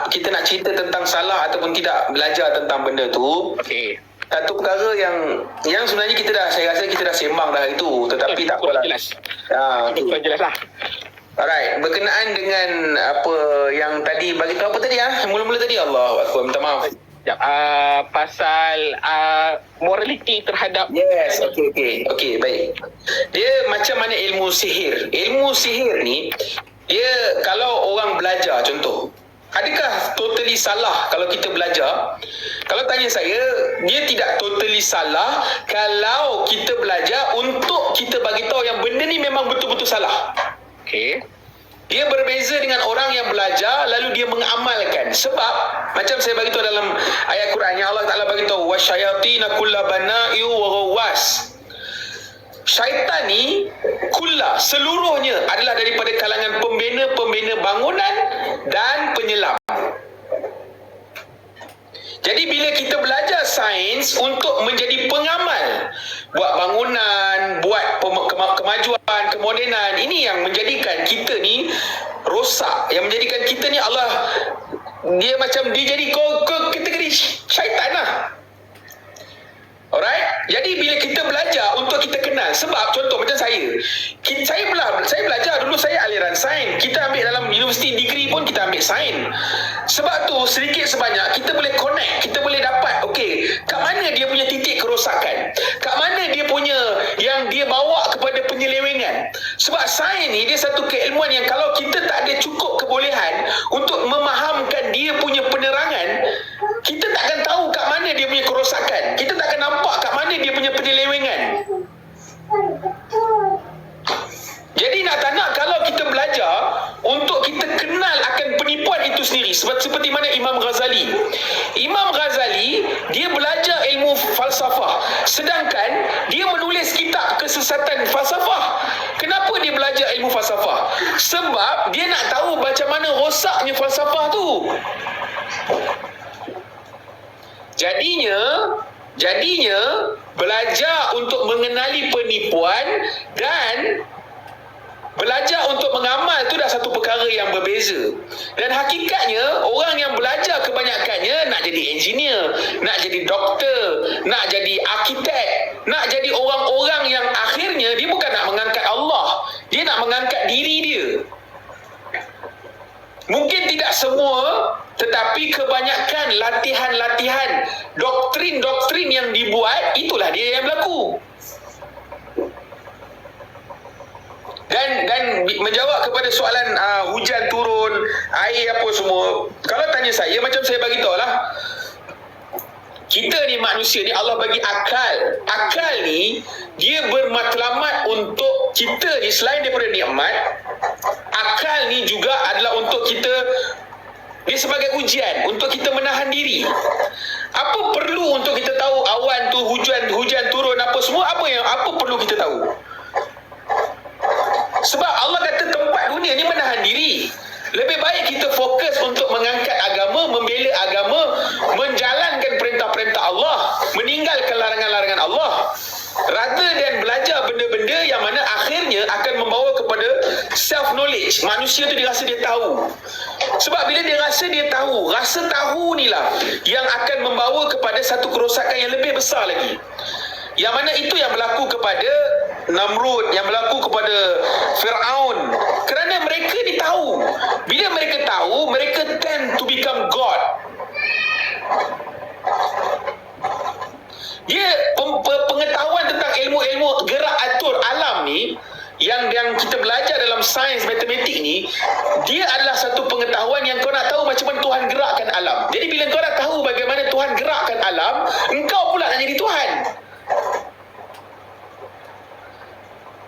kita nak cerita tentang salah ataupun tidak belajar tentang benda tu. Okey. Satu perkara yang sebenarnya saya rasa kita dah sembang dah itu, tetapi tak apalah. Jelas. Itu jelas lah. Alright, berkenaan dengan apa yang tadi bagi tahu apa tadi mula-mula tadi, Allah aku minta maaf. Pasal morality terhadap Yes, okey, baik. Dia macam mana ilmu sihir. Ilmu sihir ni dia kalau orang belajar, contoh, adakah totally salah kalau kita belajar? Kalau tanya saya, dia tidak totally salah kalau kita belajar untuk kita bagi tahu yang benda ni memang betul-betul salah. Okey. Dia berbeza dengan orang yang belajar lalu dia mengamalkan. Sebab macam saya bagi tahu dalam ayat Quran yang Allah Taala bagi tahu, wasyayatina kullabana'iu wa ghawwas. Syaitan ni seluruhnya adalah daripada kalangan pembina bangunan dan penyelam. Jadi bila kita belajar sains untuk menjadi pengamal, buat bangunan, buat kemajuan, kemodenan, ini yang menjadikan kita ni rosak, yang menjadikan kita ni dia jadi kategori syaitan lah. Alright? Jadi bila kita belajar untuk kita kenal, sebab contoh macam saya belajar dulu, saya aliran sains. Kita ambil dalam universiti degree pun kita ambil sains. Sebab tu sedikit sebanyak kita boleh connect, kita boleh dapat kat mana dia punya titik kerosakan, kat mana dia punya yang dia bawa kepada penyelewengan. Sebab sains ni dia satu keilmuan yang kalau kita tak ada cukup kebolehan untuk memahamkan dia punya penerangan, kita takkan tahu kat mana dia punya kerosakan, kita takkan nampak kat mana dia punya penyelewengan. Jadi nak tak nak, kalau kita belajar untuk kita kenal akan penipuan itu sendiri, seperti mana Imam Ghazali dia belajar ilmu falsafah, sedangkan dia menulis kitab kesesatan falsafah. Kenapa dia belajar ilmu falsafah? Sebab dia nak tahu macam mana rosaknya falsafah tu. Jadinya belajar untuk mengenali penipuan dan belajar untuk mengamal tu dah satu perkara yang berbeza. Dan hakikatnya orang yang belajar kebanyakannya nak jadi engineer, nak jadi doktor, nak jadi arkitek, nak jadi orang-orang yang akhirnya dia bukan nak mengangkat Allah, dia nak mengangkat diri dia. Mungkin tidak semua, tetapi kebanyakan latihan-latihan, doktrin-doktrin yang dibuat, itulah dia yang berlaku. Dan menjawab kepada soalan hujan turun, air apa semua, kalau tanya saya, macam saya bagi tahu lah, kita ni manusia ni Allah bagi akal. Akal ni dia bermatlamat untuk kita ni, selain daripada nikmat, akal ni juga adalah untuk kita, dia sebagai ujian untuk kita menahan diri. Apa perlu untuk kita tahu awan tu hujan turun apa semua? Apa perlu kita tahu? Sebab Allah kata tempat dunia ni menahan diri. Lebih baik kita fokus untuk mengangkat agama, membela agama, menjalankan perintah-perintah Allah, meninggalkan larangan-larangan Allah, rather than belajar benda-benda yang mana akhirnya akan membawa kepada self-knowledge. Manusia tu dia rasa dia tahu. Sebab bila dia rasa dia tahu, rasa tahu ni lah yang akan membawa kepada satu kerosakan yang lebih besar lagi. Yang mana itu yang berlaku kepada Namrud, yang berlaku kepada Fir'aun. Kerana mereka ni tahu. Bila mereka tahu, mereka tend to become God. Dia pengetahuan tentang ilmu-ilmu gerak atur alam ni, yang kita belajar dalam sains matematik ni, dia adalah satu pengetahuan yang kau nak tahu macam mana Tuhan gerakkan alam. Jadi bila kau dah tahu bagaimana Tuhan gerakkan alam, engkau pula nak jadi Tuhan.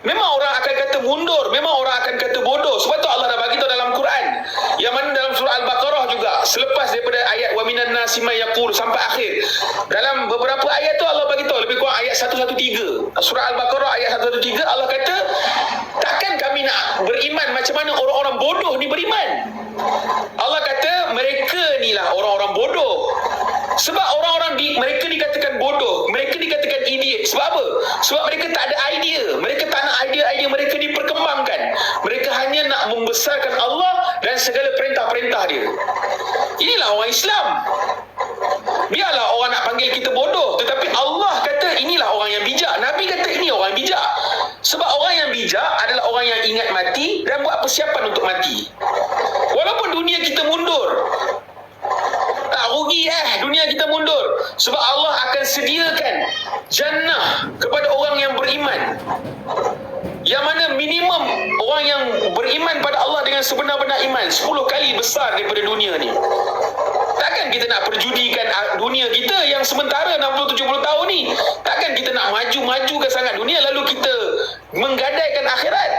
Memang orang akan kata mundur, memang orang akan kata bodoh. Sebab tu Allah dah bagi tahu dalam Quran, yang mana dalam surah Al-Baqarah juga, selepas daripada ayat wa minan nasi may yaqul sampai akhir, dalam beberapa ayat tu Allah bagi tahu, lebih kurang ayat 113 surah Al-Baqarah ayat 113, Allah kata takkan kami nak beriman macam mana orang-orang bodoh ni beriman. Allah kata mereka ni lah orang-orang bodoh. Sebab orang-orang mereka dikatakan bodoh, mereka dikatakan idiot. Sebab apa? Sebab mereka tak ada idea. Mereka tak nak idea-idea mereka diperkembangkan. Mereka hanya nak membesarkan Allah dan segala perintah-perintah dia. Inilah orang Islam. Biarlah orang nak panggil kita bodoh, tetapi Allah kata inilah orang yang bijak. Nabi kata ini orang yang bijak. Sebab orang yang bijak adalah orang yang ingat mati dan buat persiapan untuk mati. Walaupun dunia kita mundur, tak rugi dunia kita mundur, sebab Allah akan sediakan jannah kepada orang yang beriman, yang mana minimum orang yang beriman pada Allah dengan sebenar-benar iman 10 kali besar daripada dunia ni. Takkan kita nak perjudikan dunia kita yang sementara 60-70 tahun ni. Takkan kita nak maju-majukan sangat dunia lalu kita menggadaikan akhirat.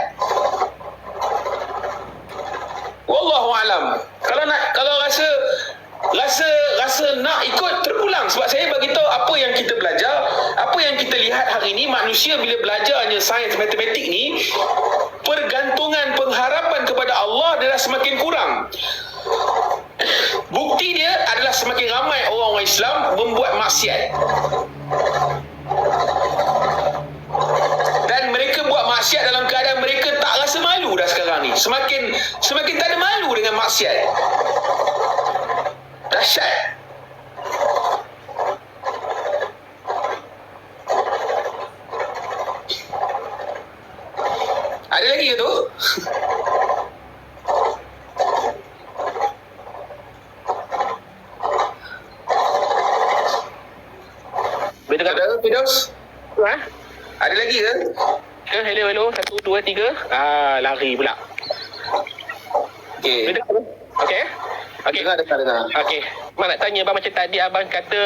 Wallahu alam. Kalau rasa nak ikut, terpulang. Sebab saya bagi tahu apa yang kita belajar, apa yang kita lihat hari ini, manusia bila belajarnya sains matematik ni, pergantungan pengharapan kepada Allah adalah semakin kurang. Bukti dia adalah semakin ramai orang-orang Islam membuat maksiat. Dan mereka buat maksiat dalam keadaan mereka tak rasa malu dah sekarang ni. Semakin tak ada malu dengan maksiat. Dahsyat. Ada lagi ke tu? Ada Fidaus? Ada lagi ke? Hello. 1, 2, 3. Lari pula. Okey. Okey. Dengar. Okey. Abang nak tanya, abang macam tadi abang kata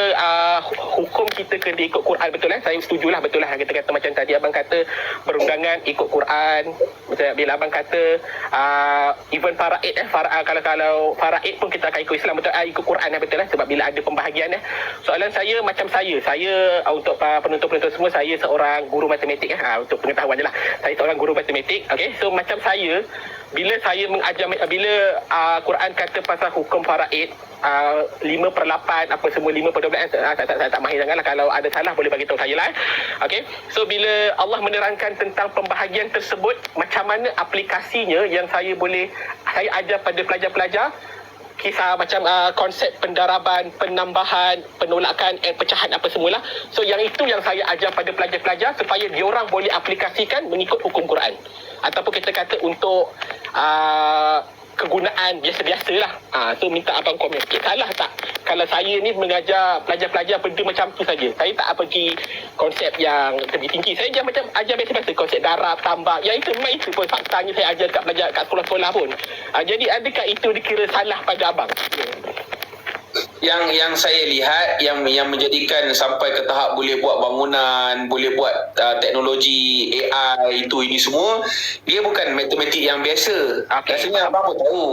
hukum kita kena ikut Quran, betul lah? Saya setujulah, betul lah. Kita kata macam tadi abang kata perundangan ikut Quran. Macam bila abang kata even faraid kalau faraid pun kita akan ikut Islam, betul? Ikut Quran, betul lah. Sebab bila ada pembahagian soalan saya macam saya untuk penonton-penonton semua, saya seorang guru matematik untuk pengetahuan je lah. Saya seorang guru matematik. Okey, so macam saya, bila saya mengajar, bila Quran kata pasal hukum faraid 5/8 apa semua 5/12, saya tak mahir sangat lah. Kalau ada salah boleh bagi tahu saya lah. Okey, so bila Allah menerangkan tentang pembahagian tersebut, macam mana aplikasinya yang saya ajar pada pelajar-pelajar, kisah macam konsep pendaraban, penambahan, penolakan, pecahan apa semualah. So yang itu yang saya ajar pada pelajar-pelajar supaya diorang boleh aplikasikan mengikut hukum Quran. Ataupun kita kata untuk kegunaan biasa-biasa lah. So minta abang komen sikit. Salah tak kalau saya ni mengajar pelajar-pelajar benda macam tu saja? Saya tak pergi konsep yang lebih tinggi. Saya ajar biasa-biasa, konsep darab, tambah. Yang itu pun faktanya saya ajar kat pelajar kat sekolah-sekolah pun. Jadi adakah itu dikira salah pada abang? Yang saya lihat yang menjadikan sampai ke tahap boleh buat bangunan, boleh buat teknologi AI ini semua, dia bukan matematik yang biasa. Rasanya abang pun tahu.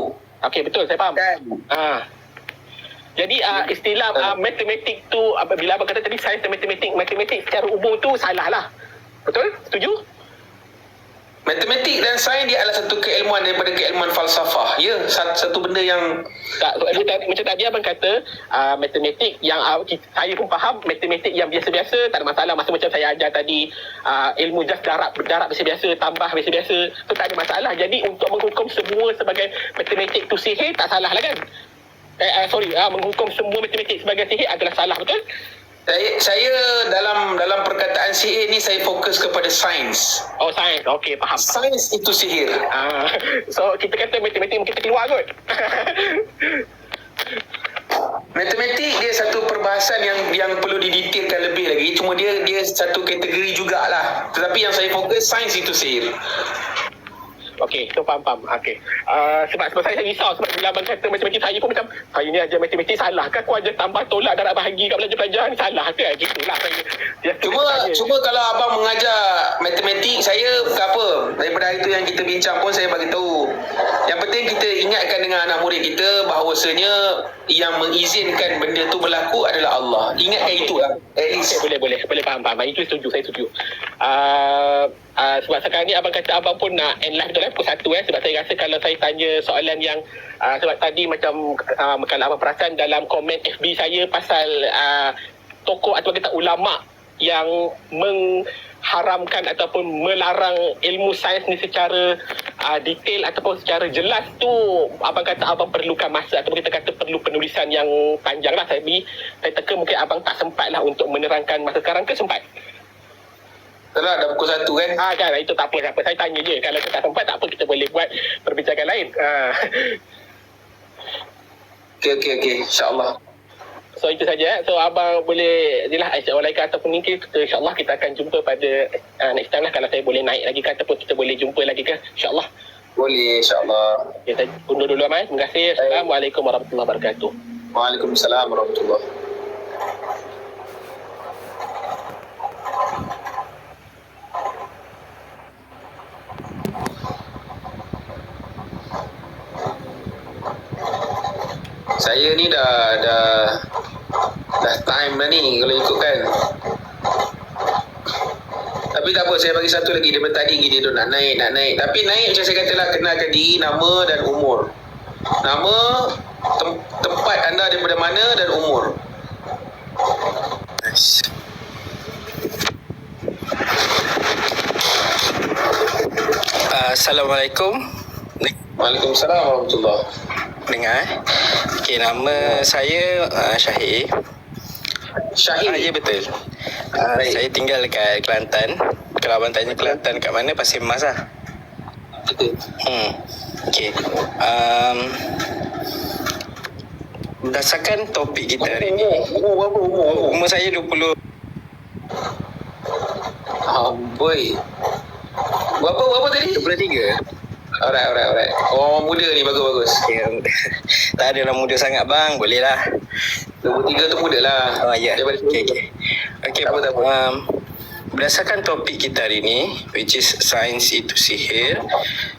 Okey, betul, saya faham. Kan? Jadi istilah matematik tu, bila abang kata tadi sains dan matematik secara umum tu salah lah. Betul? Setuju? Matematik dan sains dia adalah satu keilmuan daripada keilmuan falsafah. Ya, satu benda yang macam tadi abang kata matematik yang saya pun faham, matematik yang biasa-biasa tak ada masalah. Macam saya ajar tadi ilmu just darab biasa-biasa, tambah biasa-biasa, tu tak ada masalah. Jadi untuk menghukum semua sebagai matematik tu sihir, tak salah lah kan? Menghukum semua matematik sebagai sihir adalah salah, betul? Saya dalam perkataan sihir ni saya fokus kepada sains. Oh, sains. Okey, faham. Sains itu sihir. So kita kata matematik kita keluar kot. Matematik dia satu perbahasan yang perlu didetailkan lebih lagi. Cuma dia satu kategori jugalah. Tetapi yang saya fokus, sains itu sihir. Okey, tu faham. Okey. Sebab saya risau sebab bila abang kata matematik, saya pun macam, saya ni ajar matematik salah ke? Aku ajar tambah tolak darab bahagi kat pelajar-pelajar ni salah ke? Gitulah saya. Cuma kalau abang mengajar matematik, saya apa? Daripada hari tu yang kita bincang pun saya bagi tahu. Yang penting kita ingatkan dengan anak murid kita bahawasanya yang mengizinkan benda tu berlaku adalah Allah. Ingatkan itulah. At least. Okay, boleh faham. Itu saya setuju. Sebab sekarang ni abang kata abang pun nak end live betul pukul 1 sebab saya rasa kalau saya tanya soalan yang sebab tadi macam kalau abang perasan dalam komen FB saya pasal tokoh atau kata ulama yang mengharamkan ataupun melarang ilmu sains ni secara detail ataupun secara jelas tu, abang kata abang perlukan masa ataupun kita kata perlu penulisan yang panjang lah. Saya teka mungkin abang tak sempat lah untuk menerangkan masa sekarang ke sempat? Dah pukul 1 kan? Kan, itu tak apa. Saya tanya je. Kalau kita tak sempat, tak apa. Kita boleh buat perbincangan lain. Okey. InsyaAllah. So, itu saja. So, abang boleh jelah Assalamualaikum ataupun mungkin insyaAllah kita akan jumpa pada next time lah. Kalau saya boleh naik lagi ke ataupun kita boleh jumpa lagi ke. InsyaAllah. Boleh, insyaAllah. Okay, saya undur dulu, Aman. Terima kasih. Assalamualaikum warahmatullahi wabarakatuh. Waalaikumsalam warahmatullahi. Saya ni dah time dah ni kalau ikutkan. Tapi tak apa, saya bagi satu lagi. Daripada tadi gini tu nak naik. Tapi naik macam saya katalah, kenalkan diri, nama dan umur. Nama, tempat anda daripada mana dan umur. Nice. Assalamualaikum. Waalaikumsalam warahmatullahi. Dengar. Okey, nama saya Syahir. Ya, betul. Saya tinggal dekat Kelantan. Kalau abang tanya Kelantan kat mana, Pasir Mas lah. Betul. Okey. Berdasarkan topik kita hari ni, umur saya 20. Boy. Berapa tadi? 23. Alright. Orang muda ni bagus. Okay. Tak ada orang muda sangat bang, boleh lah. 23 tu muda lah. Oh ya. Okay. Tak apa. Berdasarkan topik kita hari ni, which is sains itu sihir,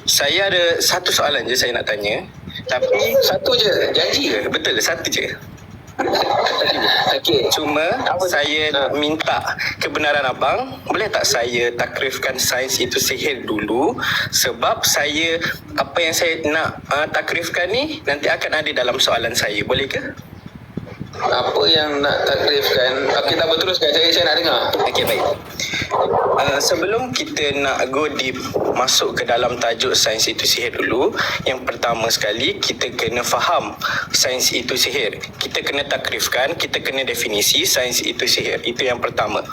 saya ada satu soalan je saya nak tanya. Tapi Satu je, janji ke? betul, satu je. Okey. Cuma saya nak minta kebenaran abang. Boleh tak saya takrifkan sains itu sihir dulu? Sebab saya, apa yang saya nak takrifkan ni nanti akan ada dalam soalan saya. Boleh ke? Apa yang nak takrifkan? Okey, tak apa, teruskan. Saya nak dengar. Okey, baik. Sebelum kita nak go deep masuk ke dalam tajuk sains itu sihir dulu, yang pertama sekali kita kena faham sains itu sihir. Kita kena takrifkan, kita kena definisi sains itu sihir. Itu yang pertama.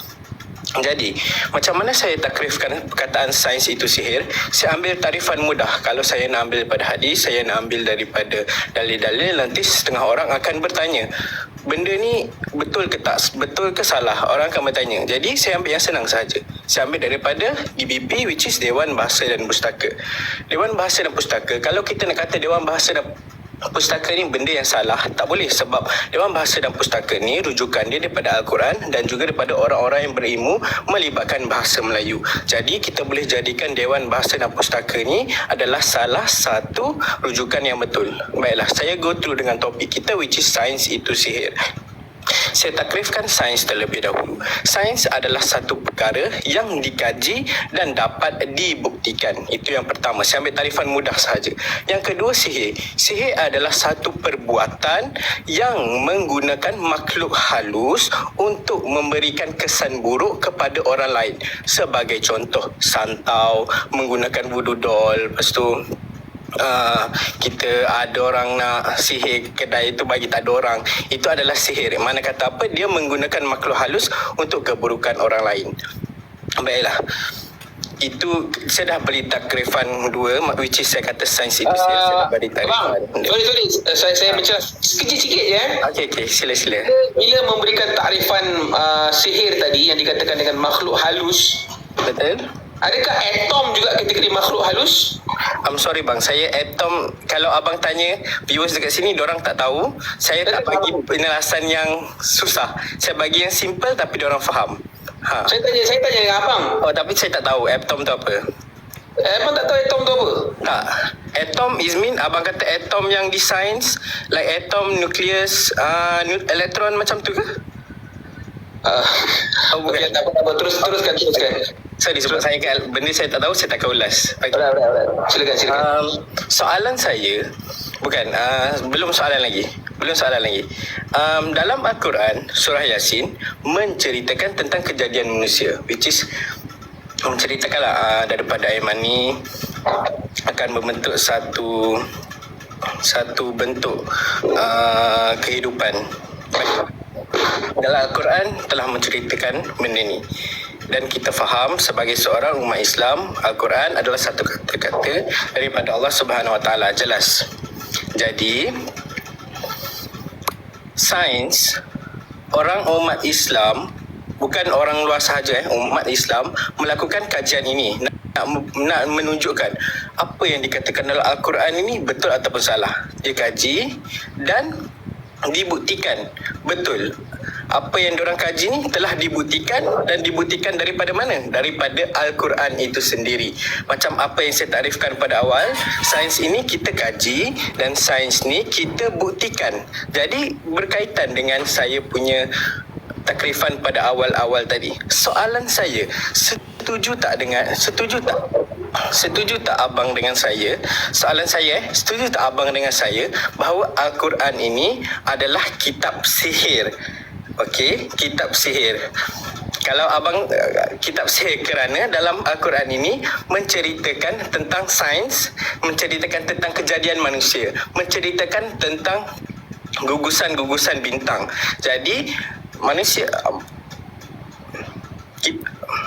Jadi, macam mana saya takrifkan perkataan sains itu sihir? Saya ambil tarifan mudah. Kalau saya nak ambil daripada hadis, saya nak ambil daripada dalil-dalil, nanti setengah orang akan bertanya, benda ni betul ke tak? Betul ke salah? Orang akan bertanya. Jadi, saya ambil yang senang sahaja. Saya ambil daripada DBP, which is Dewan Bahasa dan Pustaka. Dewan Bahasa dan Pustaka, kalau kita nak kata Dewan Bahasa dan Pustaka ni benda yang salah, tak boleh, sebab Dewan Bahasa dan Pustaka ni rujukan dia daripada Al-Quran dan juga daripada orang-orang yang berilmu melibatkan bahasa Melayu. Jadi kita boleh jadikan Dewan Bahasa dan Pustaka ni adalah salah satu rujukan yang betul. Baiklah, saya go through dengan topik kita, which is sains itu sihir. Saya takrifkan sains terlebih dahulu. Sains adalah satu perkara yang dikaji dan dapat dibuktikan. Itu yang pertama. Saya ambil tarifan mudah sahaja. Yang kedua, sihir. Sihir adalah satu perbuatan yang menggunakan makhluk halus untuk memberikan kesan buruk kepada orang lain. Sebagai contoh, santau, menggunakan voodoo doll, lepas tu kita ada orang nak sihir kedai itu bagi tak ada orang, itu adalah sihir. Mana kata apa, dia menggunakan makhluk halus untuk keburukan orang lain. Baiklah, itu saya dah beri takrifan 2, which is saya kata sains itu saya dah beri takrifan. Sorry. Saya mencelah sikit-sikit je. Okey, sila. Bila memberikan takrifan sihir tadi yang dikatakan dengan makhluk halus, Betul? adakah atom juga kategori makhluk halus? I'm sorry bang, saya atom, kalau abang tanya viewers dekat sini, diorang tak tahu. Saya tak bagi penjelasan yang susah. Saya bagi yang simple tapi diorang faham. Saya tanya dengan abang. Oh, tapi saya tak tahu atom tu apa. Abang tak tahu atom tu apa? Tak. Atom is mean abang kata atom yang di sains, like atom, nukleus, elektron macam tu ke? Okey, tak apa. Teruskan. Sorry, sebab saya benda saya tak tahu, saya tak akan ulas. Okay. Alright. Silakan. Soalan saya belum soalan lagi. Dalam Al-Quran surah Yasin menceritakan tentang kejadian manusia, which is menceritakanlah daripada air mani akan membentuk satu bentuk kehidupan. Dalam Al-Quran telah menceritakan benda ni, dan kita faham sebagai seorang umat Islam, Al-Quran adalah satu kata-kata daripada Allah Subhanahu Wa Taala, jelas. Jadi sains, orang umat Islam, bukan orang luar sahaja, umat Islam melakukan kajian ini nak menunjukkan apa yang dikatakan dalam Al-Quran ini betul ataupun salah. Dia kaji dan dibuktikan betul. Apa yang diorang kaji ni telah dibuktikan, dan dibuktikan daripada mana? Daripada Al-Quran itu sendiri. Macam apa yang saya takrifkan pada awal, sains ini kita kaji dan sains ni kita buktikan. Jadi berkaitan dengan saya punya takrifan pada awal-awal tadi. Soalan saya, setuju tak abang dengan saya? Soalan saya, setuju tak abang dengan saya bahawa Al-Quran ini adalah kitab sihir? Okey, kitab sihir. Kalau abang kitab sihir kerana dalam Al-Quran ini menceritakan tentang sains, menceritakan tentang kejadian manusia, menceritakan tentang gugusan-gugusan bintang. Jadi manusia,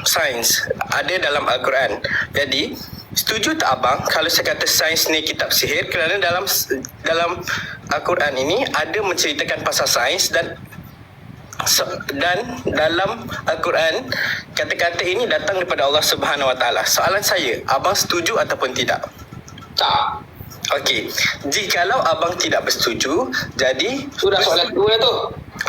sains ada dalam Al-Quran. Jadi setuju tak abang kalau saya kata sains ni kitab sihir, kerana dalam Al-Quran ini ada menceritakan pasal sains, dan dalam Al-Quran kata-kata ini datang daripada Allah Subhanahu Wa Taala. Soalan saya, abang setuju ataupun tidak? Tak. Okey, jikalau abang tidak bersetuju, jadi Sudah soalan kedua tu.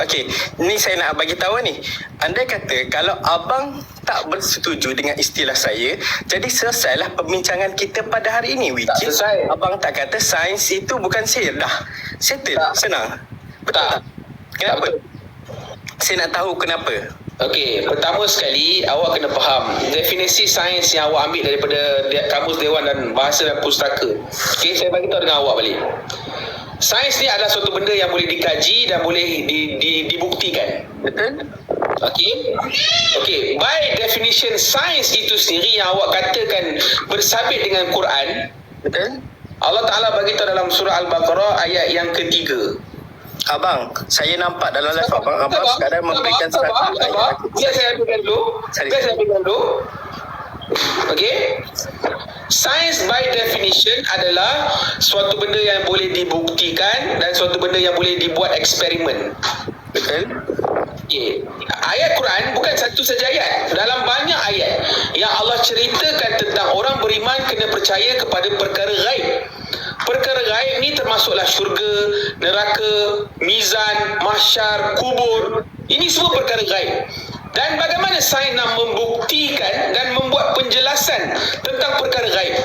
okey, ni saya nak bagi tahu ni. Andai kata kalau abang tak bersetuju dengan istilah saya, jadi selesailah perbincangan kita pada hari ini, which is selesai. abang tak kata sains itu bukan sihir, dah settle, senang. Betul tak? Kenapa? Saya nak tahu kenapa. Okey, pertama sekali awak kena faham definisi sains yang awak ambil daripada Kamus Dewan dan Bahasa dan Pustaka. Okey, saya bagi tahu dengan awak balik. Sains ni adalah suatu benda yang boleh dikaji dan boleh dibuktikan. Betul? Okey, by definition sains itu sendiri yang awak katakan bersabit dengan Quran. Betul? Allah Ta'ala bagi tahu dalam surah Al-Baqarah ayat yang ketiga. Abang, saya nampak dalam live abang sekadar memberikan satu ayat. Biar saya ambilkan dulu. Okey. Sains by definition adalah suatu benda yang boleh dibuktikan dan suatu benda yang boleh dibuat eksperimen. Betul? Okay. Ayat Quran bukan satu saja ayat. Dalam banyak ayat yang Allah ceritakan tentang orang beriman kena percaya kepada perkara gaib. Perkara gaib ni termasuklah syurga, neraka, mizan, mahsyar, kubur. Ini semua perkara gaib. Dan bagaimana sains nak membuktikan dan membuat penjelasan tentang perkara gaib?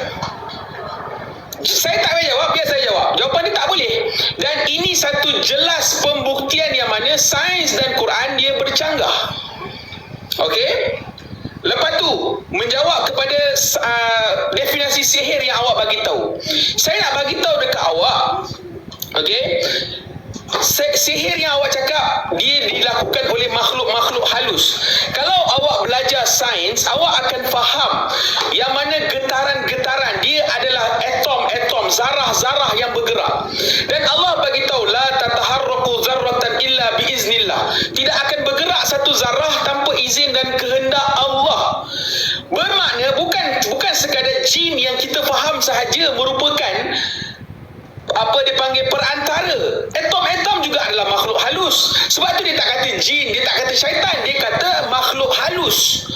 Saya tak boleh jawab, biar saya jawab. Jawapan dia tak boleh. Dan ini satu jelas pembuktian yang mana sains dan Quran dia bercanggah. Okey? Lepas tu, menjawab kepada definisi sihir yang awak bagi tahu. Saya nak bagi tahu dekat awak, okey? Sihir yang awak cakap dia dilakukan oleh makhluk-makhluk halus. Kalau awak belajar sains, awak akan faham yang mana getaran-getaran dia adalah atom-atom, zarah-zarah yang bergerak. Dan Allah bagi tahu la tataharraku zarratan illa biiznillah. Tidak akan bergerak satu zarah tanpa izin dan kehendak Allah. Bermakna bukan sekadar jin yang kita faham sahaja merupakan apa dipanggil perantara. Atom juga adalah makhluk halus. Sebab tu dia tak kata jin, dia tak kata syaitan, dia kata makhluk halus.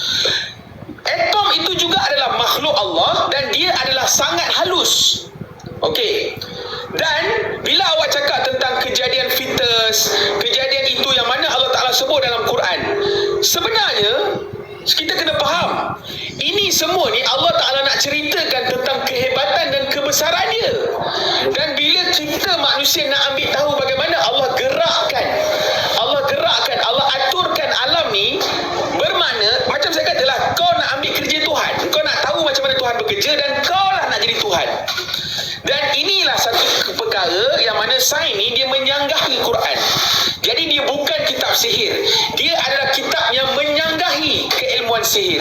Atom itu juga adalah makhluk Allah dan dia adalah sangat halus. Okey. Dan bila awak cakap tentang kejadian fetus, kejadian itu yang mana Allah Ta'ala sebut dalam Quran, sebenarnya kita kena faham, ini semua ni Allah Ta'ala nak ceritakan tentang kehebatan dan kebesaran dia. Dan bila kita manusia nak ambil tahu bagaimana Allah gerakkan, Allah aturkan alam ni, bermakna macam saya katalah, kau nak ambil kerja Tuhan, kau nak tahu macam mana Tuhan bekerja, dan kau lah nak jadi Tuhan. Dan inilah satu perkara yang mana sains ni dia menyanggahi Quran. Jadi dia bukan kitab sihir, dia adalah kitab yang menyanggahi keilmuan sihir.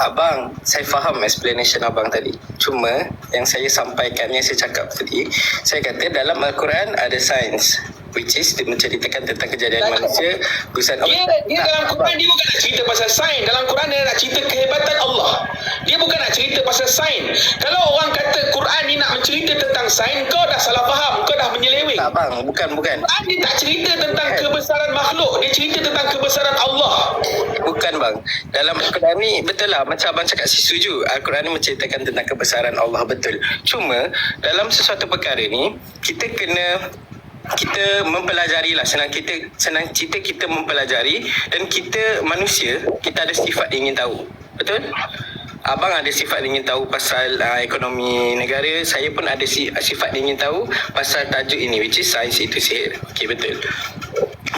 Abang, saya faham explanation abang tadi. Cuma yang saya sampaikan, yang saya cakap tadi, saya kata dalam Al-Quran ada sains, which is dia menceritakan tentang kejadian manusia. Dia dalam Quran dia bukan nak cerita pasal sains. Dalam Quran dia nak cerita kehebatan Allah. Dia bukan nak cerita pasal sains. Kalau orang kata Quran ni nak mencerita tentang sains, kau dah salah faham, kau dah menyeleweng. Tak bang, bukan. Quran dia tak cerita tentang kebesaran makhluk, dia cerita tentang kebesaran Allah. Bukan bang. Dalam Al-Quran ni betul lah, macam abang cakap, saya setuju. Al-Quran ni menceritakan tentang kebesaran Allah, betul. Cuma dalam sesuatu perkara ni kita mempelajari lah, senang cerita kita mempelajari, dan kita manusia, kita ada sifat ingin tahu, betul? Abang ada sifat ingin tahu pasal ekonomi negara, saya pun ada sifat ingin tahu pasal tajuk ini, which is sains itu sihir. Okey, betul.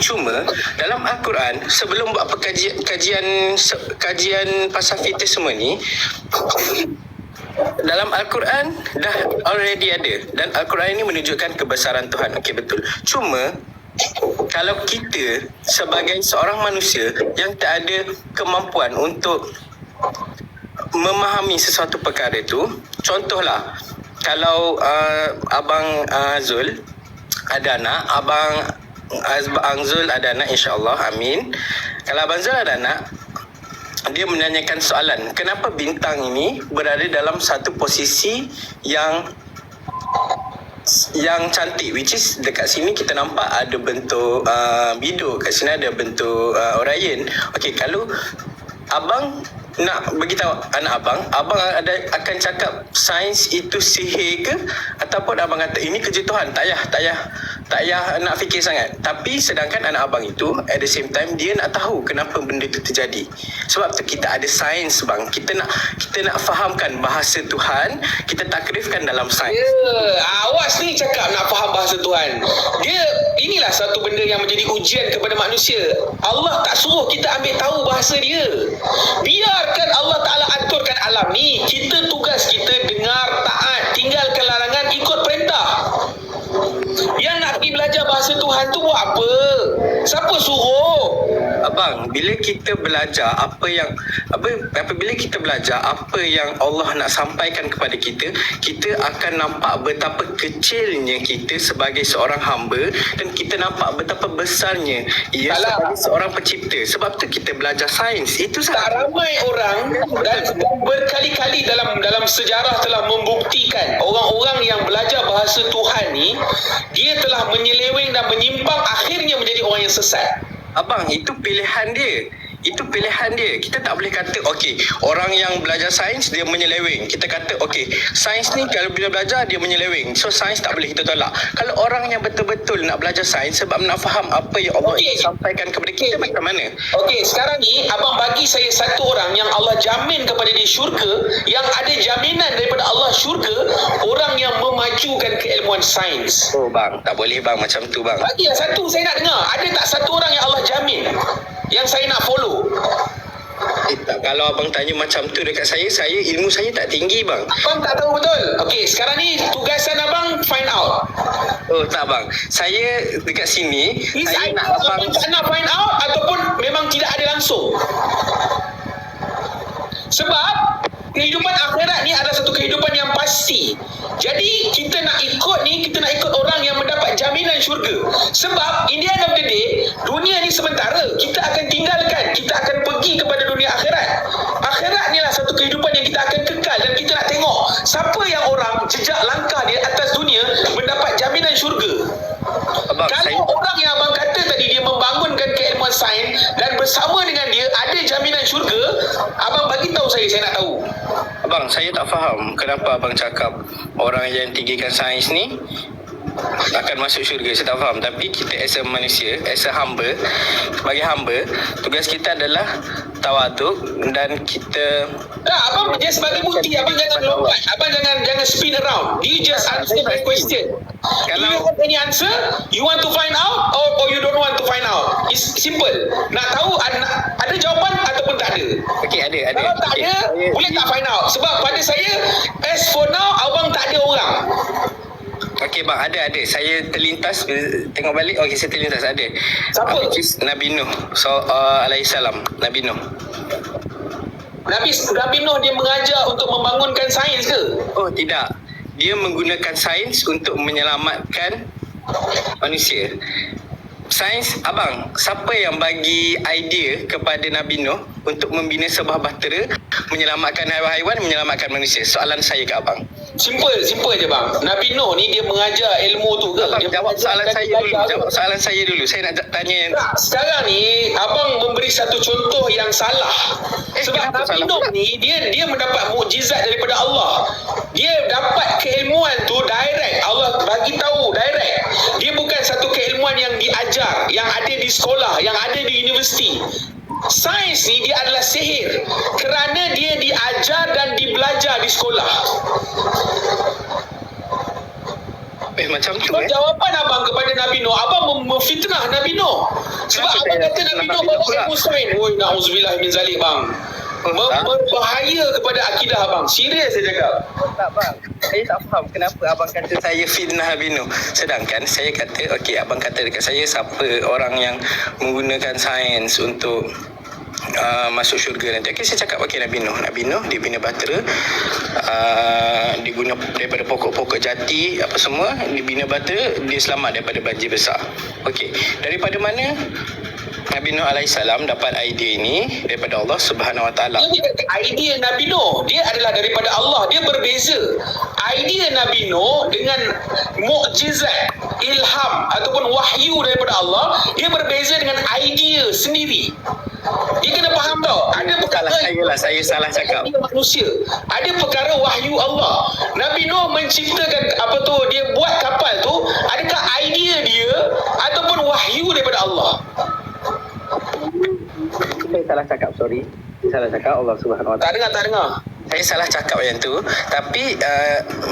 Cuma dalam Al-Quran, sebelum buat kajian pasal fetus semua ni, dalam Al-Quran dah already ada, dan Al-Quran ini menunjukkan kebesaran Tuhan. Okey, betul. Cuma kalau kita sebagai seorang manusia yang tak ada kemampuan untuk memahami sesuatu perkara itu, contohlah kalau abang Zul ada anak, abang Zul ada anak, insya-Allah, amin. Kalau abang Zul ada anak, dia menanyakan soalan, kenapa bintang ini berada dalam satu posisi yang cantik, which is dekat sini kita nampak ada bentuk biduk, kat sini ada bentuk Orion. Okey, kalau abang nak beritahu anak abang akan cakap sains itu sihir ke, ataupun abang kata ini kerja Tuhan, tak payah nak fikir sangat. Tapi sedangkan anak abang itu at the same time dia nak tahu kenapa benda itu terjadi. Sebab tu kita ada sains bang. Kita nak fahamkan bahasa Tuhan, kita takrifkan dalam sains. Awak sendiri cakap nak faham bahasa Tuhan. Inilah satu benda yang menjadi ujian kepada manusia. Allah tak suruh kita ambil tahu bahasa dia. Biarkan Allah Ta'ala aturkan alam ni. Tugas kita dengar, taat, tinggalkan larangan, ikut perintah. Yang nak pergi belajar bahasa Tuhan tu buat apa? Siapa suruh? Abang, bila kita belajar apabila kita belajar apa yang Allah nak sampaikan kepada kita, kita akan nampak betapa kecilnya kita sebagai seorang hamba, dan kita nampak betapa besarnya ia sebagai seorang pencipta. Sebab tu kita belajar sains. Itu tak ramai orang, dan berkali-kali dalam sejarah telah membuktikan orang-orang yang belajar bahasa Tuhan ni, dia telah menyeleweng dan menyimpang, akhirnya menjadi orang yang sesat. Abang, itu pilihan dia. Kita tak boleh kata okey, orang yang belajar sains dia menyeleweng. Kita kata okey, sains ni kalau bila belajar dia menyeleweng, so sains tak boleh kita tolak. Kalau orang yang betul-betul nak belajar sains sebab nak faham apa yang Allah sampaikan kepada kita, macam mana? Okey, sekarang ni abang bagi saya satu orang yang Allah jamin kepada dia syurga, yang ada jaminan daripada Allah syurga, orang yang memajukan keilmuan sains. Oh bang, tak boleh bang macam tu bang. Bagilah satu, saya nak dengar. Ada tak satu orang yang Allah jamin yang saya nak follow? Tak, kalau abang tanya macam tu dekat saya ilmu saya tak tinggi bang. Abang tak tahu betul. Okey, sekarang ni tugasan abang find out. Oh tak bang, saya dekat sini saya nak abang nak find out ataupun memang tidak ada langsung. Sebab kehidupan akhirat ni adalah satu kehidupan yang pasti. Jadi kita nak ikut orang yang mendapat jaminan syurga. Sebab in the end of the day, dunia ni sementara. Kita akan tinggalkan, kita akan pergi kepada dunia jejak langkah dia atas dunia mendapat jaminan syurga. Abang, Kalau orang yang abang kata tadi dia membangunkan keilmuan sains dan bersama dengan dia ada jaminan syurga, abang bagi tahu saya nak tahu. Abang, saya tak faham kenapa abang cakap orang yang tinggikan sains ni akan masuk syurga. Saya tak faham. Tapi kita as a manusia, as a hamba, sebagai hamba, tugas kita adalah tawaduk dan kita... Tak, abang just bagi bukti. Abang jangan lompat. Abang jangan spin around. You just answer my question. Do you have any answer? You want to find out or you don't want to find out? It's simple. Nak tahu ada jawapan ataupun tak ada. Okey, ada. Kalau tak ada, boleh tak find out? Sebab pada saya, as for now, abang tak ada orang. Okey bang, ada. Saya terlintas tengok balik. Okey, saya terlintas ada. Siapa? Which is Nabi Nuh alaihissalam. Nabi Nuh. Nabi Nuh dia mengajar untuk membangunkan sains ke? Oh, tidak. Dia menggunakan sains untuk menyelamatkan manusia. Sains, abang, siapa yang bagi idea kepada Nabi Nuh untuk membina sebuah bahtera menyelamatkan haiwan-haiwan, menyelamatkan manusia? Soalan saya ke abang. Simple je bang. Nabi Nuh ni dia mengajar ilmu tu ke? Abang, Dia jawab mengajar soalan dan saya dulu. belajar Jawab ke? soalan saya dulu. Saya nak tanya yang... Tak, sekarang ni abang memberi satu contoh yang salah. Sebab kenapa Nabi salah Nuh pula? ni dia mendapat mukjizat daripada Allah. Dia dapat keilmuan tu direct. Allah bagi tahu direct. Dia bukan satu keilmuan yang diajar, yang ada di sekolah, yang ada di universiti. Sains ni dia adalah sihir kerana dia diajar dan dibelajar di sekolah. Macam tu Jawapan abang kepada Nabi Nuh, abang memfitnah Nabi Nuh. Sebab Kenapa abang saya kata Nabi Nuh Nabi Nuh bawa pula? ilmu sains. Oi, na'udzubillah min zalik bang. Berbahaya kepada akidah abang. Serius saya cakap. Tak bang, saya tak faham kenapa abang kata saya fitnah Nabi Nuh. Sedangkan saya kata, okey, abang kata dekat saya siapa orang yang menggunakan sains untuk masuk syurga nanti. Okey, saya cakap okey Nabi Nuh dia bina bahtera, dia guna daripada pokok-pokok jati apa semua, dia bina bahtera, dia selamat daripada banjir besar. Okey, daripada mana Nabi Nuh alaihissalam dapat idea ini? Daripada Allah Subhanahu Wa Taala. Dia kata idea Nabi Nuh dia adalah daripada Allah. Dia berbeza. Idea Nabi Nuh dengan mukjizat, ilham ataupun wahyu daripada Allah, dia berbeza dengan idea sendiri. Dia kena faham tau. Ada perkara Saya salah cakap. idea manusia. Ada perkara wahyu Allah. Nabi Nuh menciptakan dia buat kapal tu, adakah idea dia ataupun wahyu daripada Allah? Saya salah cakap, sorry. Saya salah cakap, Allah Subhanahu Wa Taala. Tak dengar. Saya salah cakap yang tu. Tapi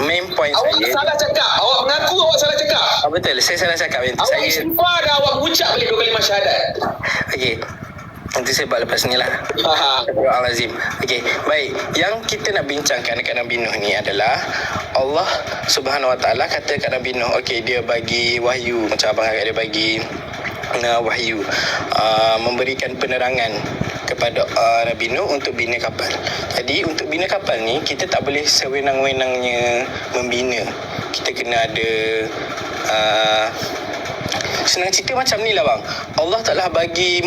main point Awak saya... salah cakap. Awak mengaku awak salah cakap. Betul, saya salah cakap yang tu. Awak Saya... istighfar dan awak mengucap balik 2 kalimah syahadat. Okey. Nanti saya buat lepas ni lah. Astagfirullahalazim. Okey, baik. Yang kita nak bincangkan dekat Nabi Nuh ni adalah Allah Subhanahu Wa Taala kata kat Nabi Nuh, okey, dia bagi wahyu, macam abang agak dia bagi wahyu, memberikan penerangan kepada Nabi Nuh untuk bina kapal. Jadi untuk bina kapal ni kita tak boleh sewenang-wenangnya membina. Kita kena ada senang cerita macam ni lah bang. Allah Ta'ala bagi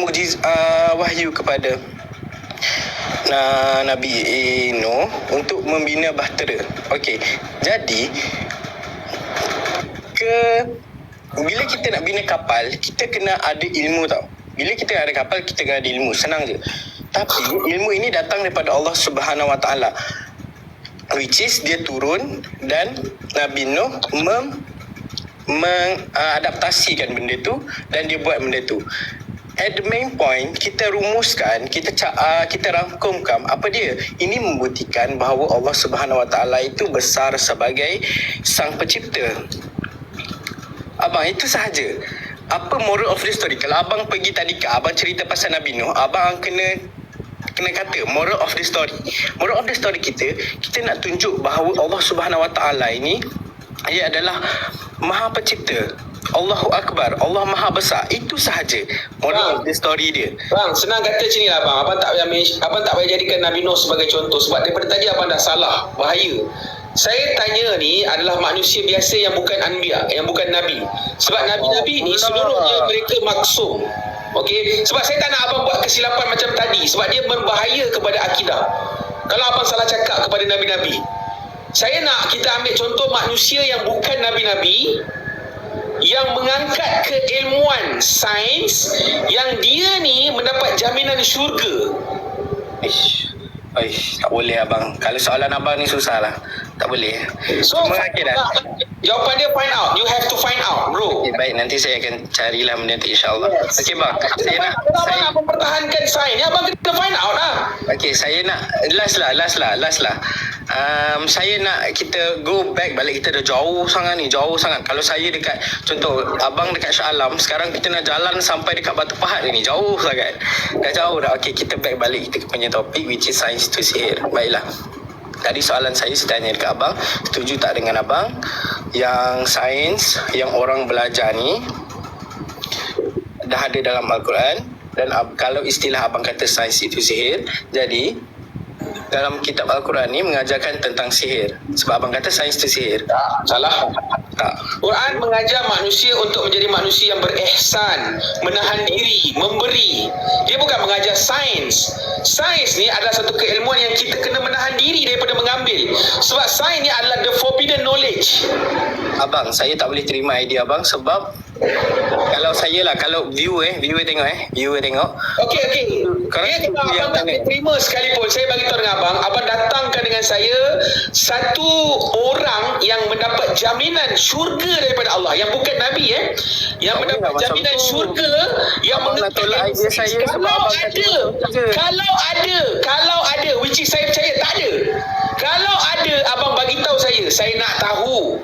wahyu kepada Nabi Nuh untuk membina bahtera. Okey, jadi bila kita nak bina kapal, kita kena ada ilmu tau. Bila kita ada kapal, kita kena ada ilmu. Senang je. Tapi ilmu ini datang daripada Allah Subhanahu Wa Taala, which is dia turun dan Nabi Nuh mengadaptasikan benda tu dan dia buat benda tu. At the main point, kita rumuskan, kita rangkumkan apa dia. Ini membuktikan bahawa Allah Subhanahu Wa Taala itu besar sebagai sang pencipta. Abang, itu sahaja. Apa moral of the story? Kalau abang pergi tadika, abang cerita pasal Nabi Nuh, abang kena kata moral of the story. Moral of the story kita nak tunjuk bahawa Allah Subhanahu Wa Taala ini ia adalah Maha Pencipta. Allahu Akbar, Allah Maha Besar. Itu sahaja moral of the story dia. Bang, senang kata macam ni lah bang. Abang tak payah jadikan Nabi Nuh sebagai contoh. Sebab daripada tadi abang dah salah. Bahaya. Saya tanya ni adalah manusia biasa yang bukan anbiya, yang bukan nabi. Sebab nabi-nabi ni seluruhnya mereka maksum. Okey, sebab saya tak nak abang buat kesilapan macam tadi sebab dia berbahaya kepada akidah. Kalau abang salah cakap kepada nabi-nabi. Saya nak kita ambil contoh manusia yang bukan Nabi-Nabi, yang mengangkat keilmuan sains, yang dia ni mendapat jaminan syurga. Tak boleh abang. Kalau soalan abang ni susah lah. Tak boleh. So, jawapan dia find out. You have to find out, bro. Okay, baik, nanti saya akan carilah benda tu, insyaAllah. Yes. Okey bang, saya nak abang nak mempertahankan sains, abang kena find out lah. okey, saya nak last lah. Saya nak kita go back balik. Kita dah jauh sangat. Kalau saya dekat, contoh abang dekat Shah Alam, sekarang kita nak jalan sampai dekat Batu Pahat ni, jauh sangat. Dah jauh dah. Okey, kita back balik kita punya topik, which is sains tu sihir. Baiklah, tadi soalan saya tanya dekat abang, setuju tak dengan abang yang sains yang orang belajar ni dah ada dalam Al-Quran, dan kalau istilah abang kata sains itu sihir, jadi dalam kitab Al-Quran ni mengajarkan tentang sihir. Sebab abang kata sains itu sihir. Tak, salah. Tak. Quran mengajar manusia untuk menjadi manusia yang berihsan, menahan diri, memberi. Dia bukan mengajar sains. Sains ni adalah satu keilmuan yang kita kena menahan diri daripada mengambil. Sebab sains ni adalah the forbidden knowledge. Abang, saya tak boleh terima idea abang sebab kalau viewer tengok. Okey. Korang Kalau yang abang tak boleh terima sekalipun, saya bagi tahu dengan abang datangkan dengan saya satu orang yang mendapat jaminan syurga daripada Allah, yang bukan Nabi yang mendapat jaminan syurga, yang nak tolak idea saya sebab abang kalau ada, which is saya percaya tak ada. Kalau ada, abang bagi tahu saya nak tahu.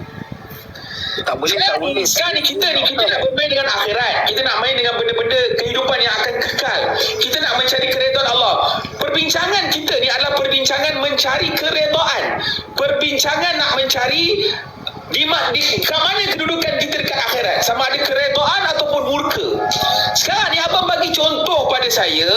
Tak boleh. Sekarang ni kita nak bermain dengan akhirat. Kita nak main dengan benda-benda kehidupan yang akan kekal. Kita nak mencari keredaan Allah. Perbincangan kita ni adalah perbincangan mencari keredaan. Perbincangan nak mencari di mana kedudukan kita dekat akhirat, sama ada keredaan ataupun murka. Sekarang ni abang bagi contoh pada saya,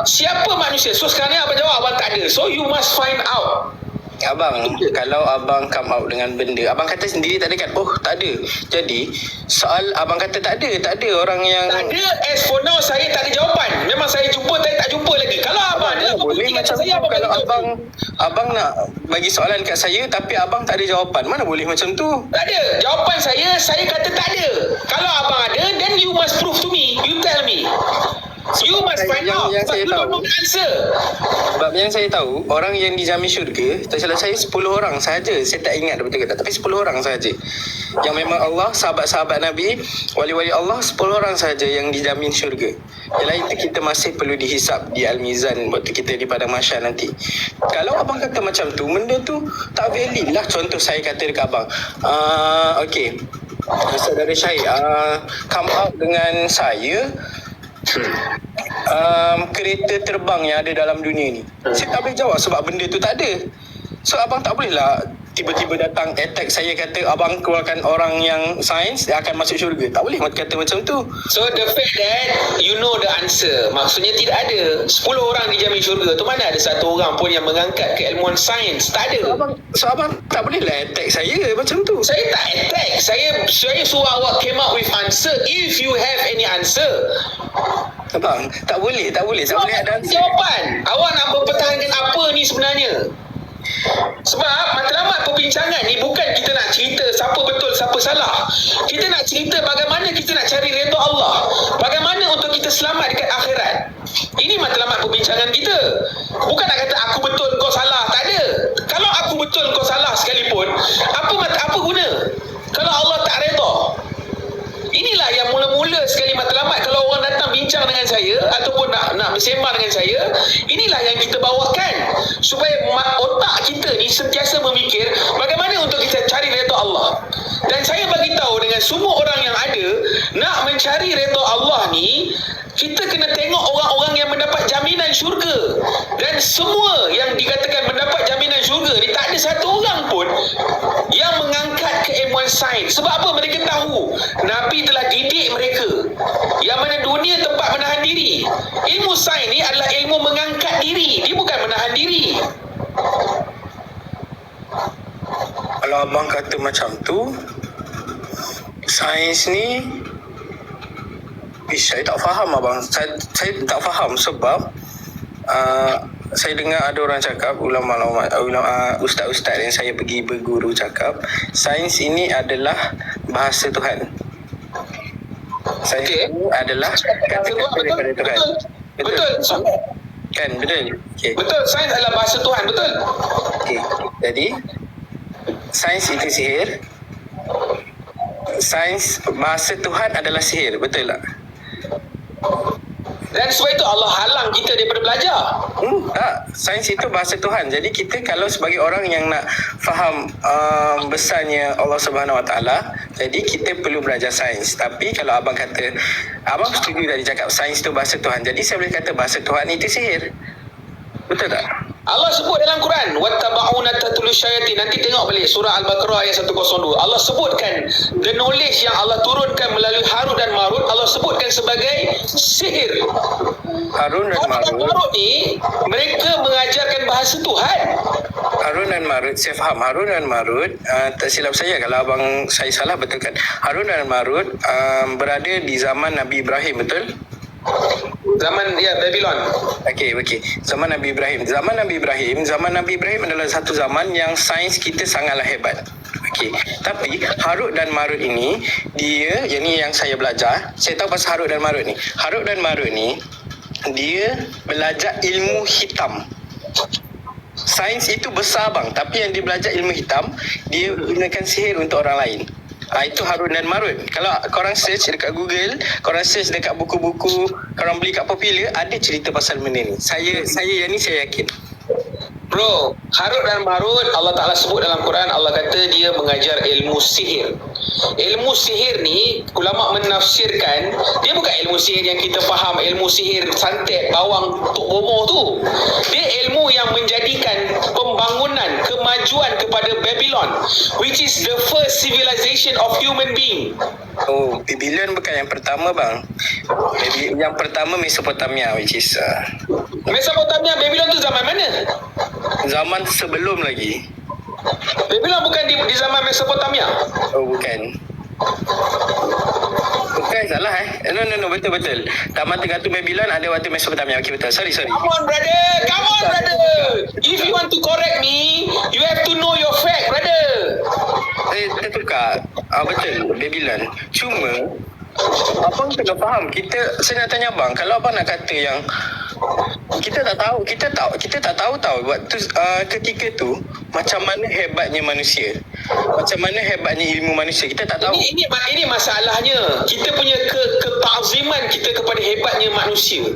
siapa manusia. So sekarang ni abang jawab abang tak ada. So you must find out. Abang, kalau abang come out dengan benda, abang kata sendiri tak ada kan? Oh, tak ada. Jadi, soal abang kata tak ada orang yang... Tak ada, as for now saya tak ada jawapan. Memang saya jumpa, tapi tak jumpa lagi. Kalau abang ada, boleh macam saya, tu. Kalau abang nak bagi soalan kat saya tapi abang tak ada jawapan, mana boleh macam tu? Tak ada. Jawapan saya kata tak ada. Kalau abang ada, then you must prove to me. You tell me. You must find out. Yang saya tahu, answer. sebab yang saya tahu, orang yang dijamin syurga, tak salah saya 10 orang sahaja. Saya tak ingat betul ke tak, tapi 10 orang sahaja yang memang Allah, sahabat-sahabat Nabi, wali-wali Allah, 10 orang sahaja yang dijamin syurga. Yang lain tu kita masih perlu dihisap di Al-Mizan waktu kita di Padang Mahsyar nanti. Kalau abang kata macam tu, benda tu tak valid lah. Contoh saya kata dekat abang, okey, saudara Syahid come out dengan saya kereta terbang yang ada dalam dunia ni. Saya tak boleh jawab sebab benda tu tak ada. So abang tak boleh lah tiba-tiba datang attack saya, kata abang keluarkan orang yang sains, dia akan masuk syurga. Tak boleh kata macam tu. So the fact that you know the answer, maksudnya tidak ada 10 orang dijamin syurga tu, mana ada satu orang pun yang mengangkat keilmuan sains. Tak ada. So abang tak boleh lah attack saya macam tu. Saya tak attack. Saya suruh awak came up with answer if you have any answer. Abang, tak boleh. Tak boleh ada answer. Jawapan. Awak nak mempertahankan apa ni sebenarnya? Sebab matlamat perbincangan ni bukan kita nak cerita siapa betul siapa salah. Kita nak cerita bagaimana kita nak cari redha Allah, bagaimana untuk kita selamat dekat akhirat. Ini matlamat perbincangan kita. Bukan nak kata aku betul kau salah. Tak ada. Kalau aku betul kau salah sekalipun, apa guna kalau Allah tak redha? Inilah yang mula-mula sekali matlamat. Kalau orang datang bincang dengan saya ataupun nak bersembang dengan saya, inilah yang kita bawakan supaya otak kita ni sentiasa memikir bagaimana untuk kita cari redha Allah. Dan saya bagi tahu dengan semua orang yang ada, nak mencari redha Allah ni, kita kena tengok orang-orang yang mendapat jaminan syurga. Dan semua yang dikatakan mendapat jaminan syurga ni, tak ada satu orang pun yang mengangkat keilmuan sains. Sebab apa? Mereka tahu Nabi telah didik mereka, yang mana dunia tempat menahan diri. Ilmu sains ni adalah ilmu mengangkat diri, dia bukan menahan diri. Kalau abang kata macam tu, sains ni, saya tak faham abang. Saya tak faham sebab saya dengar ada orang cakap, ulama ustaz-ustaz yang saya pergi berguru cakap, sains ini adalah bahasa Tuhan. Sains ini adalah kata-kata daripada Tuhan. Betul. Kan, betul. Okey. Betul, sains adalah bahasa Tuhan, betul. Okey. Jadi sains itu sihir. Sains bahasa Tuhan adalah sihir, betul tak? Dan sebab itu Allah halang kita daripada belajar. Tak, sains itu bahasa Tuhan. Jadi kita kalau sebagai orang yang nak faham besarnya Allah Subhanahu Wa Taala, jadi kita perlu belajar sains. Tapi kalau abang kata, abang setuju tadi cakap sains itu bahasa Tuhan. Jadi saya boleh kata bahasa Tuhan itu sihir. Betul tak? Allah sebut dalam Quran, wattaba'una tatlus syayatin. Nanti tengok balik surah Al-Baqarah ayat 102. Allah sebutkan the knowledge yang Allah turunkan melalui Harut dan Marut, Allah sebutkan sebagai sihir. Harun dan Harut dan Marut. Marut ni mereka mengajarkan bahasa Tuhan. Harun dan Marut, saya faham. Harun dan Marut, tak silap saya kalau abang saya salah betulkan. Harun dan Marut berada di zaman Nabi Ibrahim, betul? Zaman Babylon. Okey. Zaman Nabi Ibrahim. Zaman Nabi Ibrahim adalah satu zaman yang sains kita sangatlah hebat. Okey. Tapi Harut dan Marut ini, dia, yang saya belajar, saya tahu pasal Harut dan Marut ni. Harut dan Marut ni, dia belajar ilmu hitam. Sains itu besar bang, tapi yang dia belajar ilmu hitam, dia gunakan sihir untuk orang lain. Itu Harun dan Marut. Kalau korang search dekat Google, korang search dekat buku-buku, korang beli kat Popular, ada cerita pasal benda ni. Saya yang ni saya yakin. Bro, Harut dan Marut Allah Ta'ala sebut dalam Quran, Allah kata dia mengajar ilmu sihir. Ilmu sihir ni ulama menafsirkan dia bukan ilmu sihir yang kita faham, ilmu sihir santet bawang tok bomoh tu. Dia ilmu yang menjadikan pembangunan kemajuan kepada Babylon, which is the first civilization of human being. Oh, Babylon bukan yang pertama bang. Yang pertama Mesopotamia, which is Mesopotamia, Babylon tu zaman mana? zaman sebelum lagi. Babylon bukan di zaman Mesopotamia. Oh, bukan. Bukan, salah No, betul. Taman Tergatu Babylon ada waktu Mesopotamia. Okey, betul. Sorry. Come on brother. If you want to correct me, you have to know your fact brother. Tertukar. Betul, Babylon. Cuma abang kena faham, saya nak tanya abang, kalau abang nak kata yang kita tak tahu waktu ketika tu macam mana hebatnya manusia, macam mana hebatnya ilmu manusia, kita tak tahu. Ini masalahnya. Kita punya ketaziman kita kepada hebatnya manusia.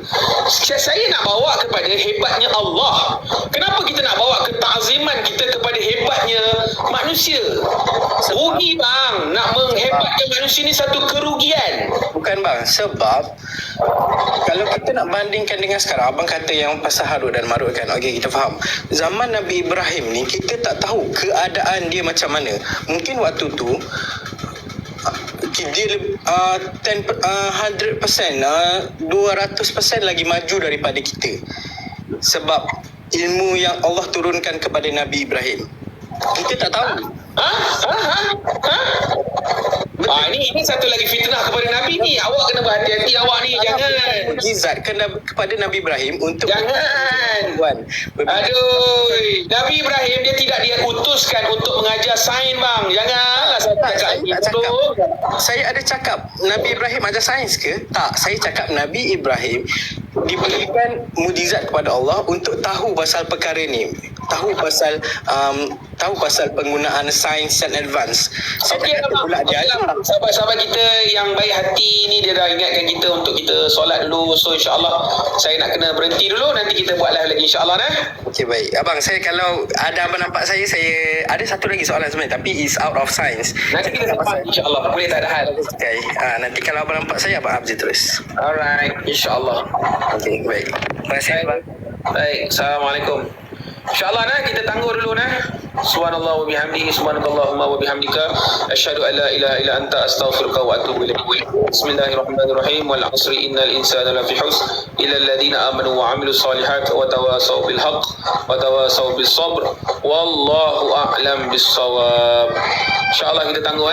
Saya nak bawa kepada hebatnya Allah. Kenapa kita nak bawa ketaziman kita kepada hebatnya manusia? Rugi bang. Nak menghebatkan manusia ni satu kerugian. Bukan bang, sebab kalau kita nak bandingkan dengan sekarang, abang kata yang pasal Harut dan Marut kan, okey, kita faham. Zaman Nabi Ibrahim ni kita tak tahu keadaan dia macam mana. Mungkin waktu tu dia 100%, 200% lagi maju daripada kita, sebab ilmu yang Allah turunkan kepada Nabi Ibrahim kita tak tahu. Ini satu lagi fitnah kepada Nabi ni. Awak kena berhati-hati awak ni. Jangan mukjizat kepada Nabi Ibrahim untuk jangan. Aduh, Nabi Ibrahim dia tidak diutuskan untuk mengajar sains bang. Janganlah saya ada cakap Nabi Ibrahim ajar sains ke? Tak, saya cakap Nabi Ibrahim diberikan mukjizat kepada Allah untuk tahu pasal perkara ni, tahu pasal penggunaan sains dan advance. Okey abang, sahabat-sahabat kita yang baik hati ni, dia dah ingatkan kita untuk kita solat dulu. So insyaAllah saya nak kena berhenti dulu. Nanti kita buat live lagi insyaAllah nah. Okey, baik. Abang, saya kalau ada abang nampak saya ada satu lagi soalan sebenarnya, tapi is out of science. Nanti kita sambung insyaAllah. Boleh tak ada hal. Okay. Nanti kalau abang nampak saya, abang update terus. Alright, insyaAllah. Okey, baik. Terima kasih abang. Baik, Assalamualaikum. InsyaAllah nah, kita tangguh dulu nah. Subhanallah wa bihamdihi, subhanakallahumma wa bihamdika, asyhadu an la ilaha illa anta, astaghfiruka wa atubu ilaik. Bismillahirrahmanirrahim. Wal 'asri innal insana lafi khusr illa alladhina amanu wa 'amilus solihat wa tawasaw bil haqq wa tawasaw bis sabr. Wallahu a'lam bis shawab. InsyaAllah kita tangguh